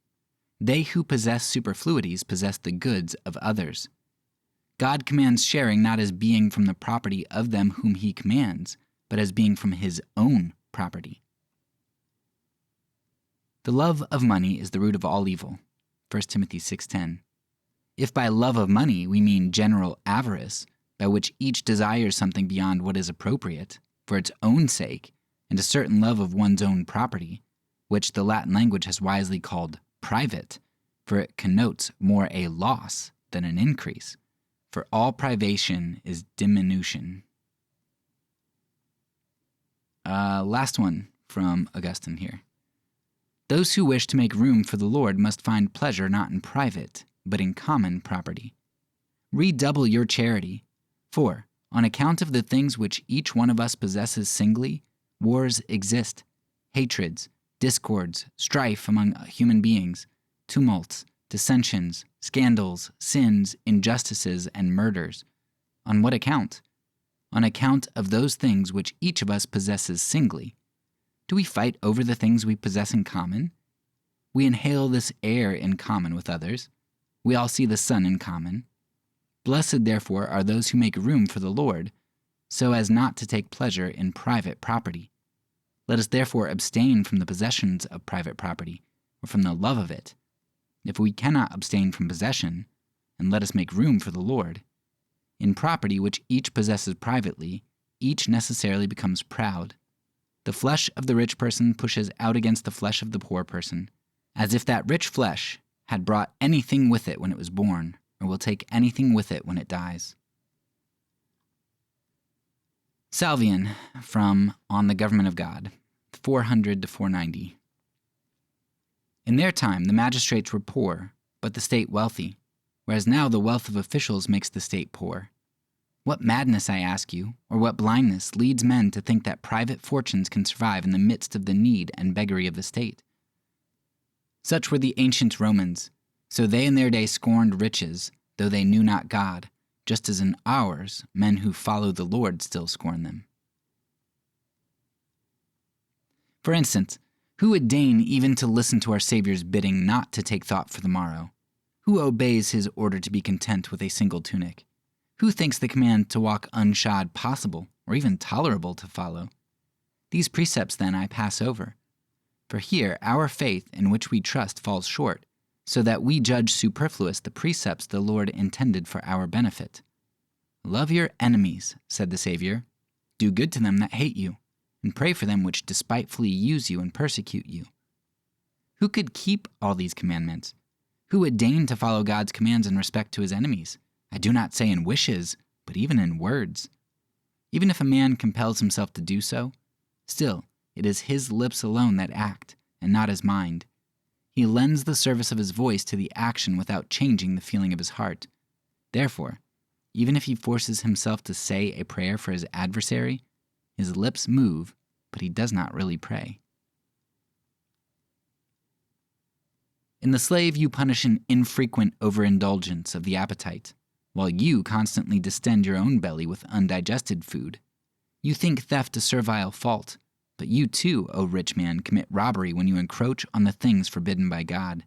They who possess superfluities possess the goods of others. God commands sharing not as being from the property of them whom he commands, but as being from his own property. The love of money is the root of all evil. 1 Timothy 6:10. If by love of money we mean general avarice, by which each desires something beyond what is appropriate, for its own sake, and a certain love of one's own property, which the Latin language has wisely called private, for it connotes more a loss than an increase. For all privation is diminution. Last one from Augustine here. Those who wish to make room for the Lord must find pleasure not in private, but in common property. Redouble your charity, for, on account of the things which each one of us possesses singly, wars exist, hatreds, discords, strife among human beings, tumults, dissensions, scandals, sins, injustices, and murders. On what account? On account of those things which each of us possesses singly. Do we fight over the things we possess in common? We inhale this air in common with others. We all see the sun in common. Blessed, therefore, are those who make room for the Lord, so as not to take pleasure in private property. Let us therefore abstain from the possessions of private property, or from the love of it. If we cannot abstain from possession, and let us make room for the Lord. In property which each possesses privately, each necessarily becomes proud. The flesh of the rich person pushes out against the flesh of the poor person, as if that rich flesh had brought anything with it when it was born, or will take anything with it when it dies. Salvian from On the Government of God, 400 to 490. In their time, the magistrates were poor, but the state wealthy, whereas now the wealth of officials makes the state poor. What madness, I ask you, or what blindness leads men to think that private fortunes can survive in the midst of the need and beggary of the state? Such were the ancient Romans, so they in their day scorned riches, though they knew not God, just as in ours, men who follow the Lord still scorn them. For instance, who would deign even to listen to our Savior's bidding not to take thought for the morrow? Who obeys his order to be content with a single tunic? Who thinks the command to walk unshod possible, or even tolerable to follow? These precepts, then, I pass over. For here our faith in which we trust falls short, so that we judge superfluous the precepts the Lord intended for our benefit. Love your enemies, said the Savior. Do good to them that hate you, and pray for them which despitefully use you and persecute you. Who could keep all these commandments? Who would deign to follow God's commands in respect to his enemies? I do not say in wishes, but even in words. Even if a man compels himself to do so, still it is his lips alone that act, and not his mind. He lends the service of his voice to the action without changing the feeling of his heart. Therefore, even if he forces himself to say a prayer for his adversary, his lips move, but he does not really pray. In the slave you punish an infrequent overindulgence of the appetite, while you constantly distend your own belly with undigested food. You think theft a servile fault, but you too, O rich man, commit robbery when you encroach on the things forbidden by God.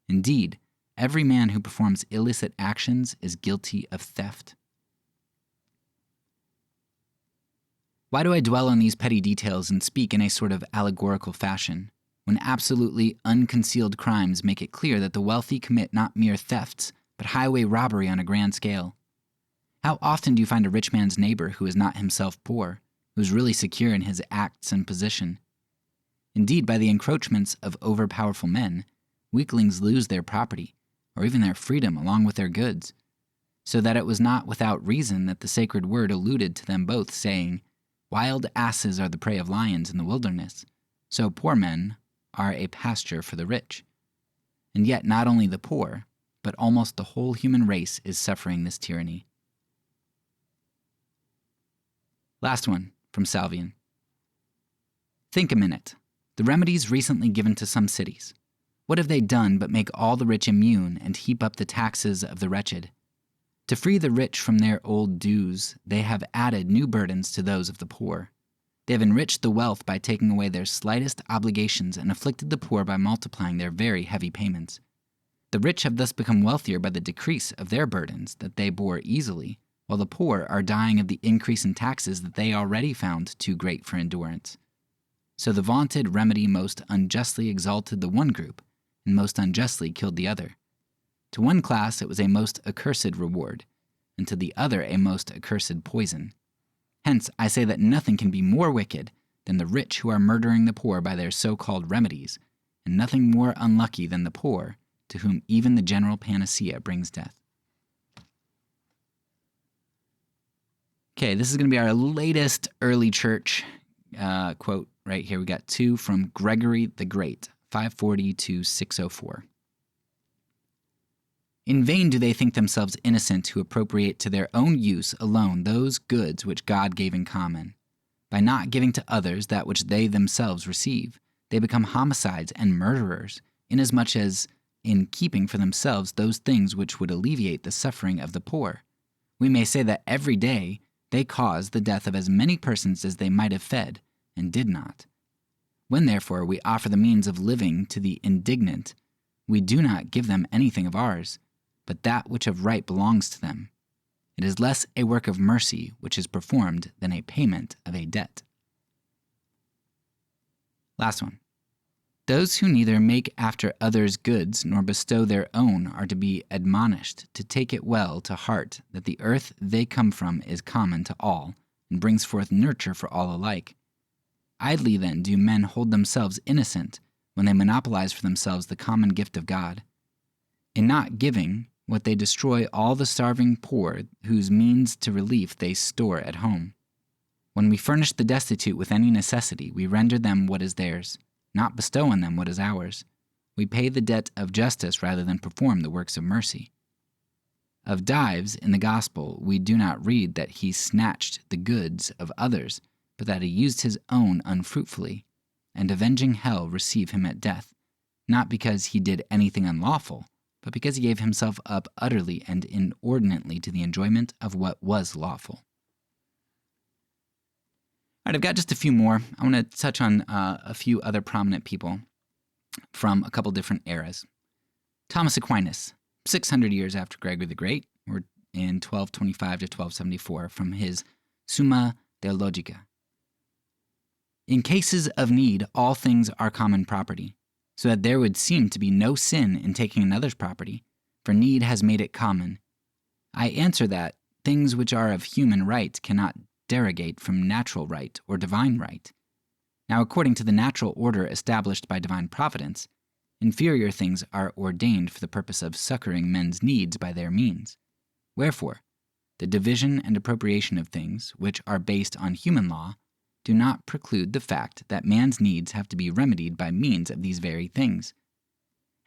Indeed, every man who performs illicit actions is guilty of theft. Why do I dwell on these petty details and speak in a sort of allegorical fashion, when absolutely unconcealed crimes make it clear that the wealthy commit not mere thefts, but highway robbery on a grand scale? How often do you find a rich man's neighbor who is not himself poor, who is really secure in his acts and position? Indeed, by the encroachments of overpowerful men, weaklings lose their property, or even their freedom along with their goods, so that it was not without reason that the sacred word alluded to them both, saying, "Wild asses are the prey of lions in the wilderness, so poor men are a pasture for the rich." And yet not only the poor, but almost the whole human race is suffering this tyranny. Last one, from Salvian. Think a minute. The remedies recently given to some cities. What have they done but make all the rich immune and heap up the taxes of the wretched? To free the rich from their old dues, they have added new burdens to those of the poor. They have enriched the wealth by taking away their slightest obligations and afflicted the poor by multiplying their very heavy payments. The rich have thus become wealthier by the decrease of their burdens that they bore easily, while the poor are dying of the increase in taxes that they already found too great for endurance. So the vaunted remedy most unjustly exalted the one group, and most unjustly killed the other. To one class it was a most accursed reward, and to the other a most accursed poison. Hence I say that nothing can be more wicked than the rich who are murdering the poor by their so-called remedies, and nothing more unlucky than the poor, to whom even the general panacea brings death. Okay, this is going to be our latest early church quote right here. We got two from Gregory the Great, 540 to 604. In vain do they think themselves innocent who appropriate to their own use alone those goods which God gave in common. By not giving to others that which they themselves receive, they become homicides and murderers, inasmuch as in keeping for themselves those things which would alleviate the suffering of the poor. We may say that every day they cause the death of as many persons as they might have fed, and did not. When, therefore, we offer the means of living to the indigent, we do not give them anything of ours, but that which of right belongs to them. It is less a work of mercy which is performed than a payment of a debt. Last one. Those who neither make after others' goods nor bestow their own are to be admonished to take it well to heart that the earth they come from is common to all, and brings forth nurture for all alike. Idly then do men hold themselves innocent when they monopolize for themselves the common gift of God. In not giving what they destroy all the starving poor whose means to relief they store at home. When we furnish the destitute with any necessity, we render them what is theirs, not bestow on them what is ours. We pay the debt of justice rather than perform the works of mercy. Of Dives in the Gospel we do not read that he snatched the goods of others, but that he used his own unfruitfully, and avenging hell receive him at death, not because he did anything unlawful, but because he gave himself up utterly and inordinately to the enjoyment of what was lawful. All right, I've got just a few more. I want to touch on a few other prominent people from a couple different eras. Thomas Aquinas, 600 years after Gregory the Great, or in 1225 to 1274, from his Summa Theologica. In cases of need, all things are common property, so that there would seem to be no sin in taking another's property, for need has made it common. I answer that things which are of human right cannot derogate from natural right or divine right. Now, according to the natural order established by divine providence, inferior things are ordained for the purpose of succoring men's needs by their means. Wherefore, the division and appropriation of things, which are based on human law, do not preclude the fact that man's needs have to be remedied by means of these very things.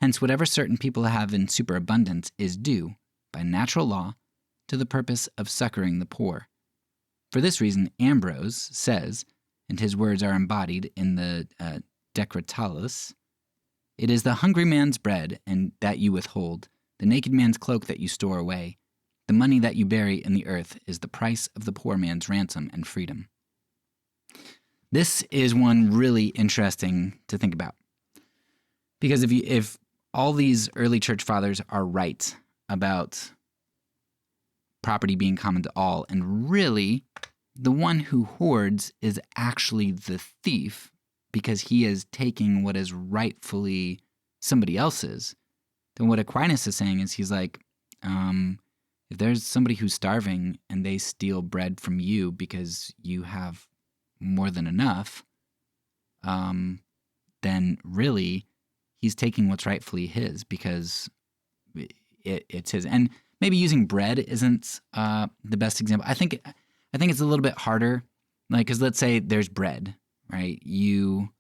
Hence, whatever certain people have in superabundance is due, by natural law, to the purpose of succoring the poor. For this reason, Ambrose says, and his words are embodied in the Decretals, "It is the hungry man's bread and that you withhold, the naked man's cloak that you store away. The money that you bury in the earth is the price of the poor man's ransom and freedom." This is one really interesting to think about. Because if all these early church fathers are right about property being common to all, and really the one who hoards is actually the thief because he is taking what is rightfully somebody else's, then what Aquinas is saying is he's like, if there's somebody who's starving and they steal bread from you because you have more than enough, then really he's taking what's rightfully his because it's his. And maybe using bread isn't the best example. I think it's a little bit harder, like, because let's say there's bread, right? You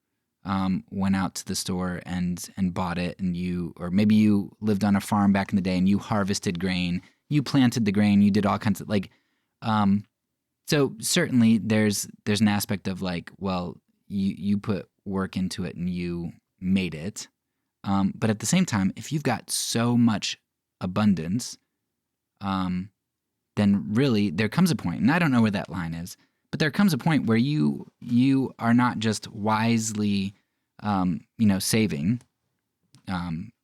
went out to the store and bought it, and or maybe you lived on a farm back in the day and you harvested grain, you planted the grain, you did all kinds of so certainly there's an aspect of like, well, you put work into it and you made it. But at the same time, if you've got so much abundance, then really there comes a point, and I don't know where that line is, but there comes a point where you are not just wisely, saving.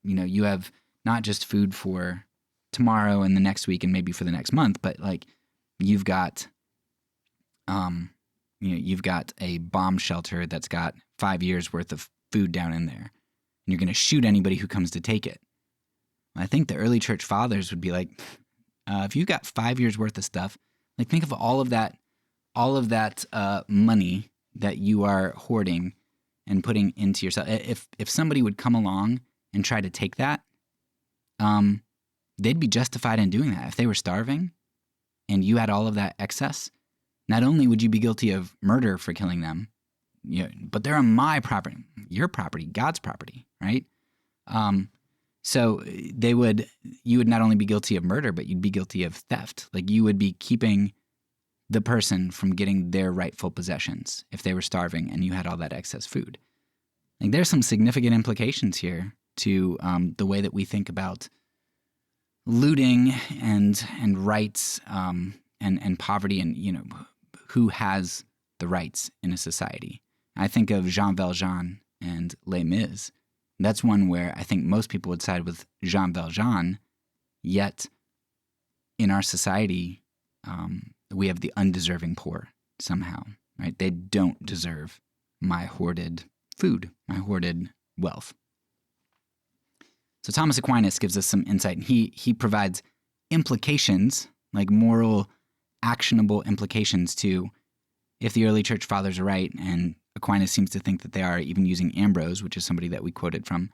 You have not just food for tomorrow and the next week and maybe for the next month, but like you've got a bomb shelter that's got 5 years worth of food down in there, and you're going to shoot anybody who comes to take it. I think the early church fathers would be like, if you got 5 years worth of stuff, like think of all of that money that you are hoarding and putting into yourself. If somebody would come along and try to take that, they'd be justified in doing that. If they were starving and you had all of that excess, not only would you be guilty of murder for killing them, but they're on my property, your property, God's property, right? So you would not only be guilty of murder, but you'd be guilty of theft. Like you would be keeping the person from getting their rightful possessions if they were starving and you had all that excess food. Like there's some significant implications here to the way that we think about looting and rights and poverty and who has the rights in a society. I think of Jean Valjean and Les Mis. That's one where I think most people would side with Jean Valjean, yet in our society, we have the undeserving poor somehow, right? They don't deserve my hoarded food, my hoarded wealth. So Thomas Aquinas gives us some insight, and he provides implications, like moral, actionable implications to if the early church fathers are right, and Aquinas seems to think that they are, even using Ambrose, which is somebody that we quoted from,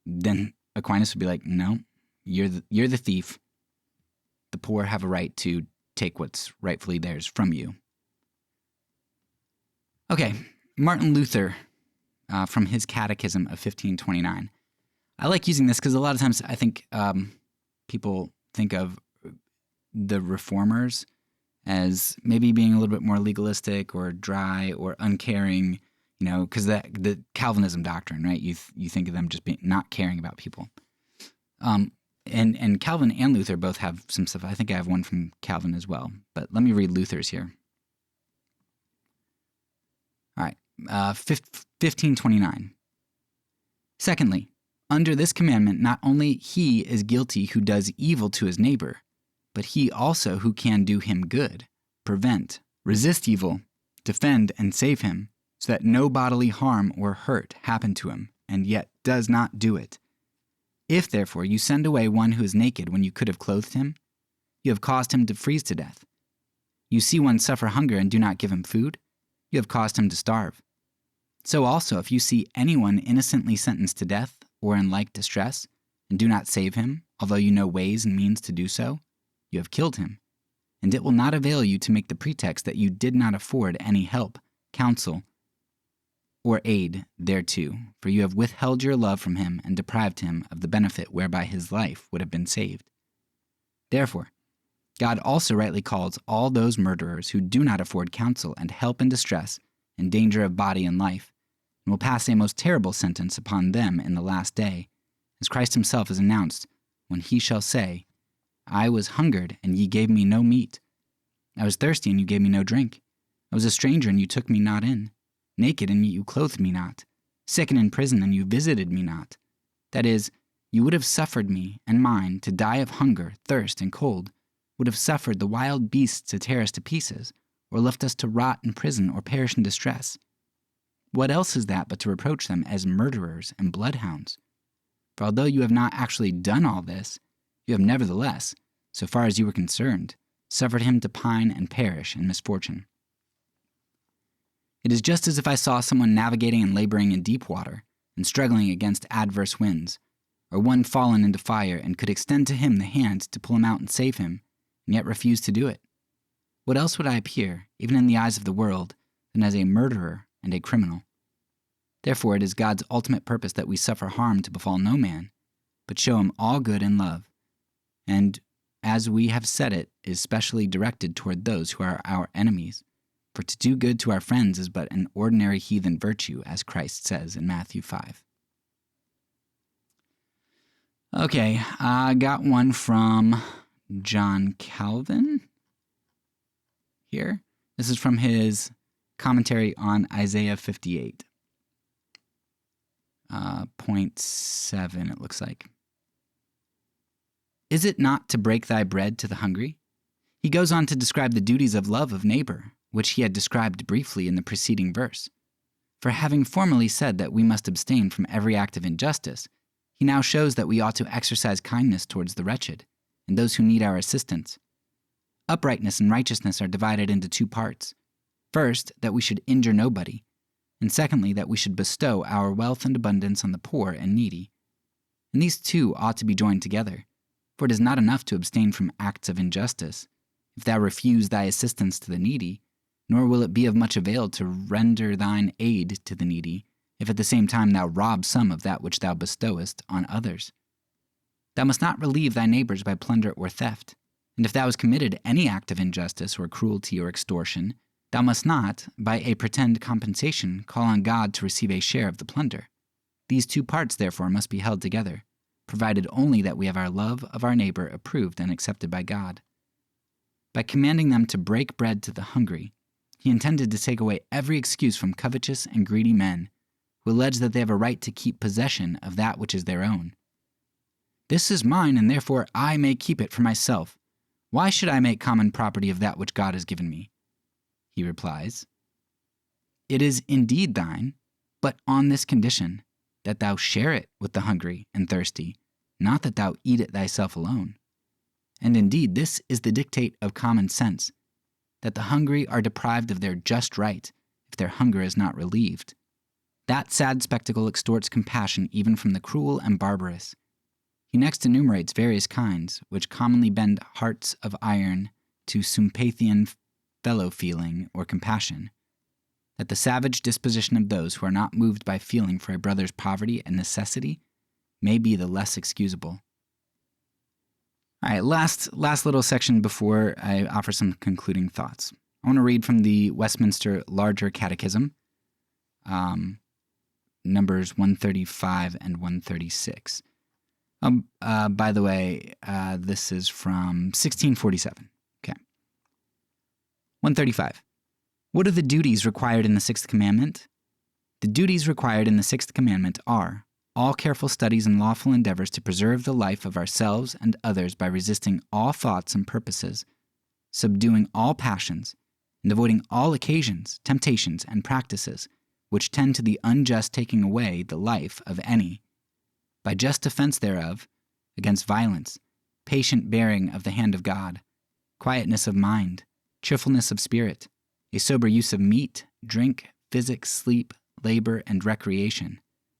then Aquinas would be like, no, you're the thief. The poor have a right to take what's rightfully theirs from you. Okay, Martin Luther, from his Catechism of 1529. I like using this because a lot of times I think people think of the reformers as maybe being a little bit more legalistic or dry or uncaring, because the Calvinism doctrine, right? You think of them just not caring about people. And Calvin and Luther both have some stuff. I think I have one from Calvin as well, but let me read Luther's here. All right, 1529. Secondly, under this commandment, not only he is guilty who does evil to his neighbor, but he also who can do him good, prevent, resist evil, defend, and save him, so that no bodily harm or hurt happen to him, and yet does not do it. If, therefore, you send away one who is naked when you could have clothed him, you have caused him to freeze to death. You see one suffer hunger and do not give him food, you have caused him to starve. So also, if you see anyone innocently sentenced to death or in like distress, and do not save him, although you know ways and means to do so, you have killed him. And it will not avail you to make the pretext that you did not afford any help, counsel, or aid thereto, for you have withheld your love from him and deprived him of the benefit whereby his life would have been saved. Therefore, God also rightly calls all those murderers who do not afford counsel and help in distress and danger of body and life, and will pass a most terrible sentence upon them in the last day, as Christ himself has announced, when he shall say, I was hungered, and ye gave me no meat. I was thirsty, and you gave me no drink. I was a stranger, and you took me not in. Naked, and you clothed me not. Sick and in prison, and you visited me not. That is, you would have suffered me and mine to die of hunger, thirst, and cold, would have suffered the wild beasts to tear us to pieces, or left us to rot in prison or perish in distress. What else is that but to reproach them as murderers and bloodhounds? For although you have not actually done all this, you have nevertheless, so far as you were concerned, suffered him to pine and perish in misfortune. It is just as if I saw someone navigating and laboring in deep water, and struggling against adverse winds, or one fallen into fire and could extend to him the hand to pull him out and save him, and yet refuse to do it. What else would I appear, even in the eyes of the world, than as a murderer and a criminal? Therefore it is God's ultimate purpose that we suffer harm to befall no man, but show him all good and love, and, as we have said, it is specially directed toward those who are our enemies. For to do good to our friends is but an ordinary heathen virtue, as Christ says in Matthew 5. Okay, I got one from John Calvin here. This is from his commentary on Isaiah 58. Point 7, it looks like. Is it not to break thy bread to the hungry? He goes on to describe the duties of love of neighbor, which he had described briefly in the preceding verse. For having formerly said that we must abstain from every act of injustice, he now shows that we ought to exercise kindness towards the wretched, and those who need our assistance. Uprightness and righteousness are divided into two parts. First, that we should injure nobody, and secondly, that we should bestow our wealth and abundance on the poor and needy. And these two ought to be joined together, for it is not enough to abstain from acts of injustice, if thou refuse thy assistance to the needy, nor will it be of much avail to render thine aid to the needy, if at the same time thou rob some of that which thou bestowest on others. Thou must not relieve thy neighbors by plunder or theft, and if thou hast committed any act of injustice or cruelty or extortion, thou must not, by a pretended compensation, call on God to receive a share of the plunder. These two parts, therefore, must be held together, provided only that we have our love of our neighbor approved and accepted by God. By commanding them to break bread to the hungry, he intended to take away every excuse from covetous and greedy men, who allege that they have a right to keep possession of that which is their own. This is mine, and therefore I may keep it for myself. Why should I make common property of that which God has given me? He replies, It is indeed thine, but on this condition, that thou share it with the hungry and thirsty, not that thou eat it thyself alone. And indeed, this is the dictate of common sense, that the hungry are deprived of their just right if their hunger is not relieved. That sad spectacle extorts compassion even from the cruel and barbarous. He next enumerates various kinds, which commonly bend hearts of iron to sympathian fellow-feeling or compassion, that the savage disposition of those who are not moved by feeling for a brother's poverty and necessity may be the less excusable. All right, last little section before I offer some concluding thoughts. I want to read from the Westminster Larger Catechism, numbers 135 and 136. By the way, this is from 1647. Okay. 135. What are the duties required in the sixth commandment? The duties required in the sixth commandment are all careful studies and lawful endeavors to preserve the life of ourselves and others by resisting all thoughts and purposes, subduing all passions, and avoiding all occasions, temptations, and practices which tend to the unjust taking away the life of any, by just defense thereof, against violence, patient bearing of the hand of God, quietness of mind, cheerfulness of spirit, a sober use of meat, drink, physic, sleep, labor, and recreation,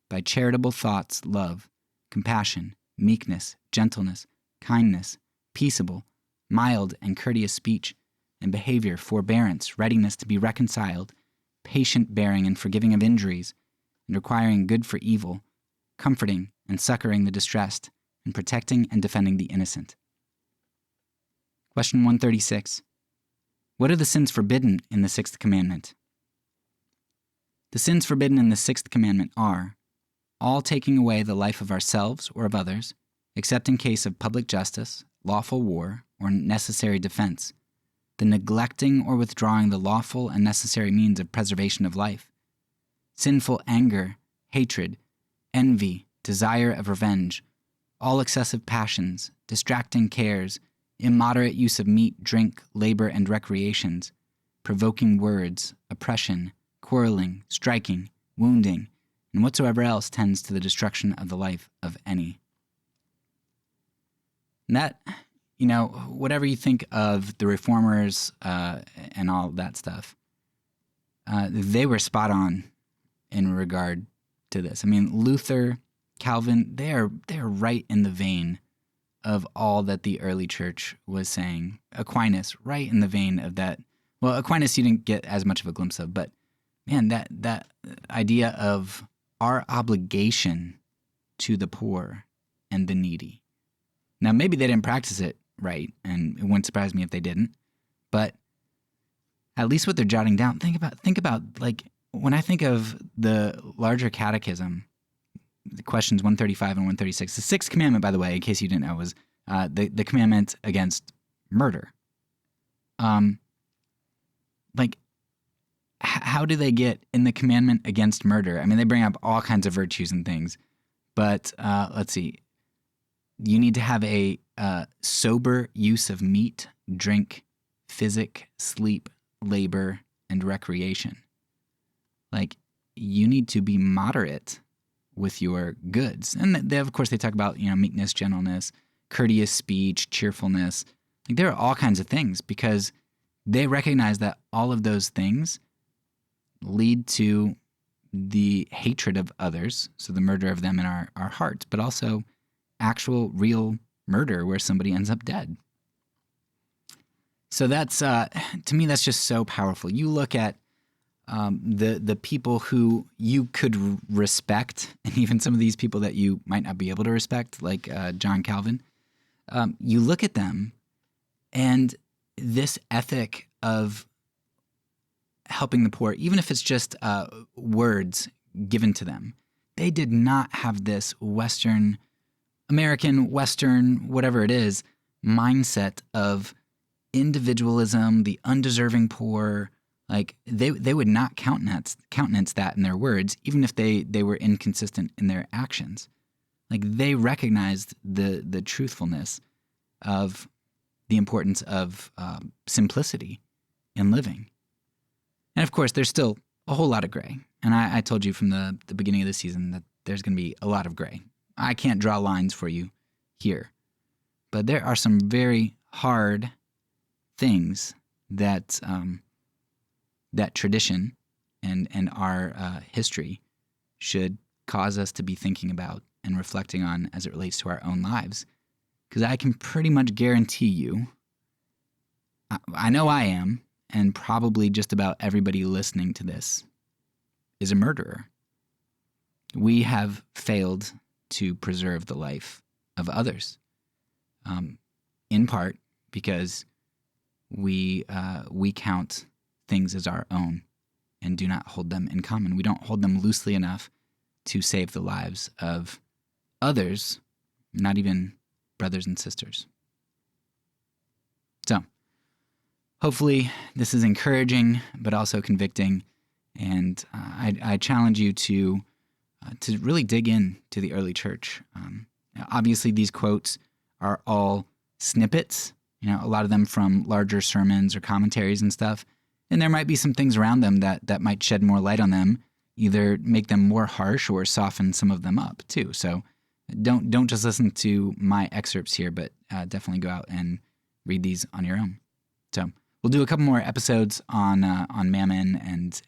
by charitable thoughts, love, compassion, meekness, gentleness, kindness, peaceable, mild and courteous speech, and behavior, forbearance, readiness to be reconciled, patient bearing and forgiving of injuries, and requiring good for evil, comforting and succoring the distressed, and protecting and defending the innocent. Question 136. What are the sins forbidden in the sixth commandment? The sins forbidden in the sixth commandment are all taking away the life of ourselves or of others, except in case of public justice, lawful war, or necessary defense, the neglecting or withdrawing the lawful and necessary means of preservation of life, sinful anger, hatred, envy, desire of revenge, all excessive passions, distracting cares, immoderate use of meat, drink, labor, and recreations, provoking words, oppression, quarreling, striking, wounding, and whatsoever else tends to the destruction of the life of any. And that, whatever you think of the reformers and all that stuff, they were spot on in regard to this. I mean, Luther, Calvin, they're right in the vein of all that the early church was saying. Aquinas, right in the vein of that. Well, Aquinas you didn't get as much of a glimpse of, but man, that idea of our obligation to the poor and the needy. Now, maybe they didn't practice it right, and it wouldn't surprise me if they didn't, but at least what they're jotting down, think about like, when I think of the larger catechism, the questions 135 and 136, the sixth commandment, by the way, in case you didn't know, was the commandment against murder. How do they get in the commandment against murder? I mean, they bring up all kinds of virtues and things, but let's see. You need to have a sober use of meat, drink, physic, sleep, labor, and recreation. Like, you need to be moderate with your goods. And they, of course, they talk about, meekness, gentleness, courteous speech, cheerfulness. Like, there are all kinds of things because they recognize that all of those things lead to the hatred of others, so the murder of them in our hearts, but also actual, real murder where somebody ends up dead. So that's, to me, that's just so powerful. You look at the people who you could respect, and even some of these people that you might not be able to respect, like John Calvin, you look at them, and this ethic of helping the poor, even if it's just words given to them, they did not have this American, Western, whatever it is, mindset of individualism, the undeserving poor. Like, they would not countenance that in their words, even if they were inconsistent in their actions. Like, they recognized the truthfulness of the importance of simplicity in living. And of course, there's still a whole lot of gray. And I told you from the beginning of the season that there's going to be a lot of gray. I can't draw lines for you here. But there are some very hard things that that tradition and our history should cause us to be thinking about and reflecting on as it relates to our own lives. Because I can pretty much guarantee you, I know I am, and probably just about everybody listening to this is a murderer. We have failed to preserve the life of others, in part because we count things as our own and do not hold them in common. We don't hold them loosely enough to save the lives of others not even brothers and sisters. So, hopefully this is encouraging, but also convicting. And I challenge you to really dig in to the early church. Obviously, these quotes are all snippets, a lot of them from larger sermons or commentaries and stuff. And there might be some things around them that might shed more light on them, either make them more harsh or soften some of them up too. So don't just listen to my excerpts here, but definitely go out and read these on your own. So we'll do a couple more episodes on mammon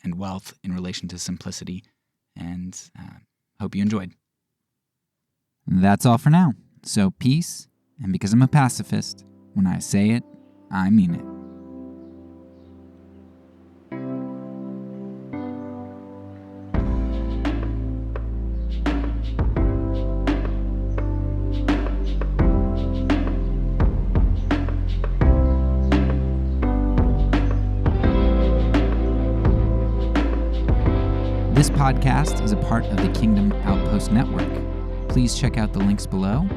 and wealth in relation to simplicity, and hope you enjoyed. That's all for now. So peace, and because I'm a pacifist, when I say it, I mean it. This podcast is a part of the Kingdom Outpost Network. Please check out the links below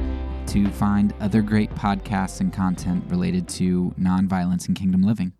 to find other great podcasts and content related to nonviolence and kingdom living.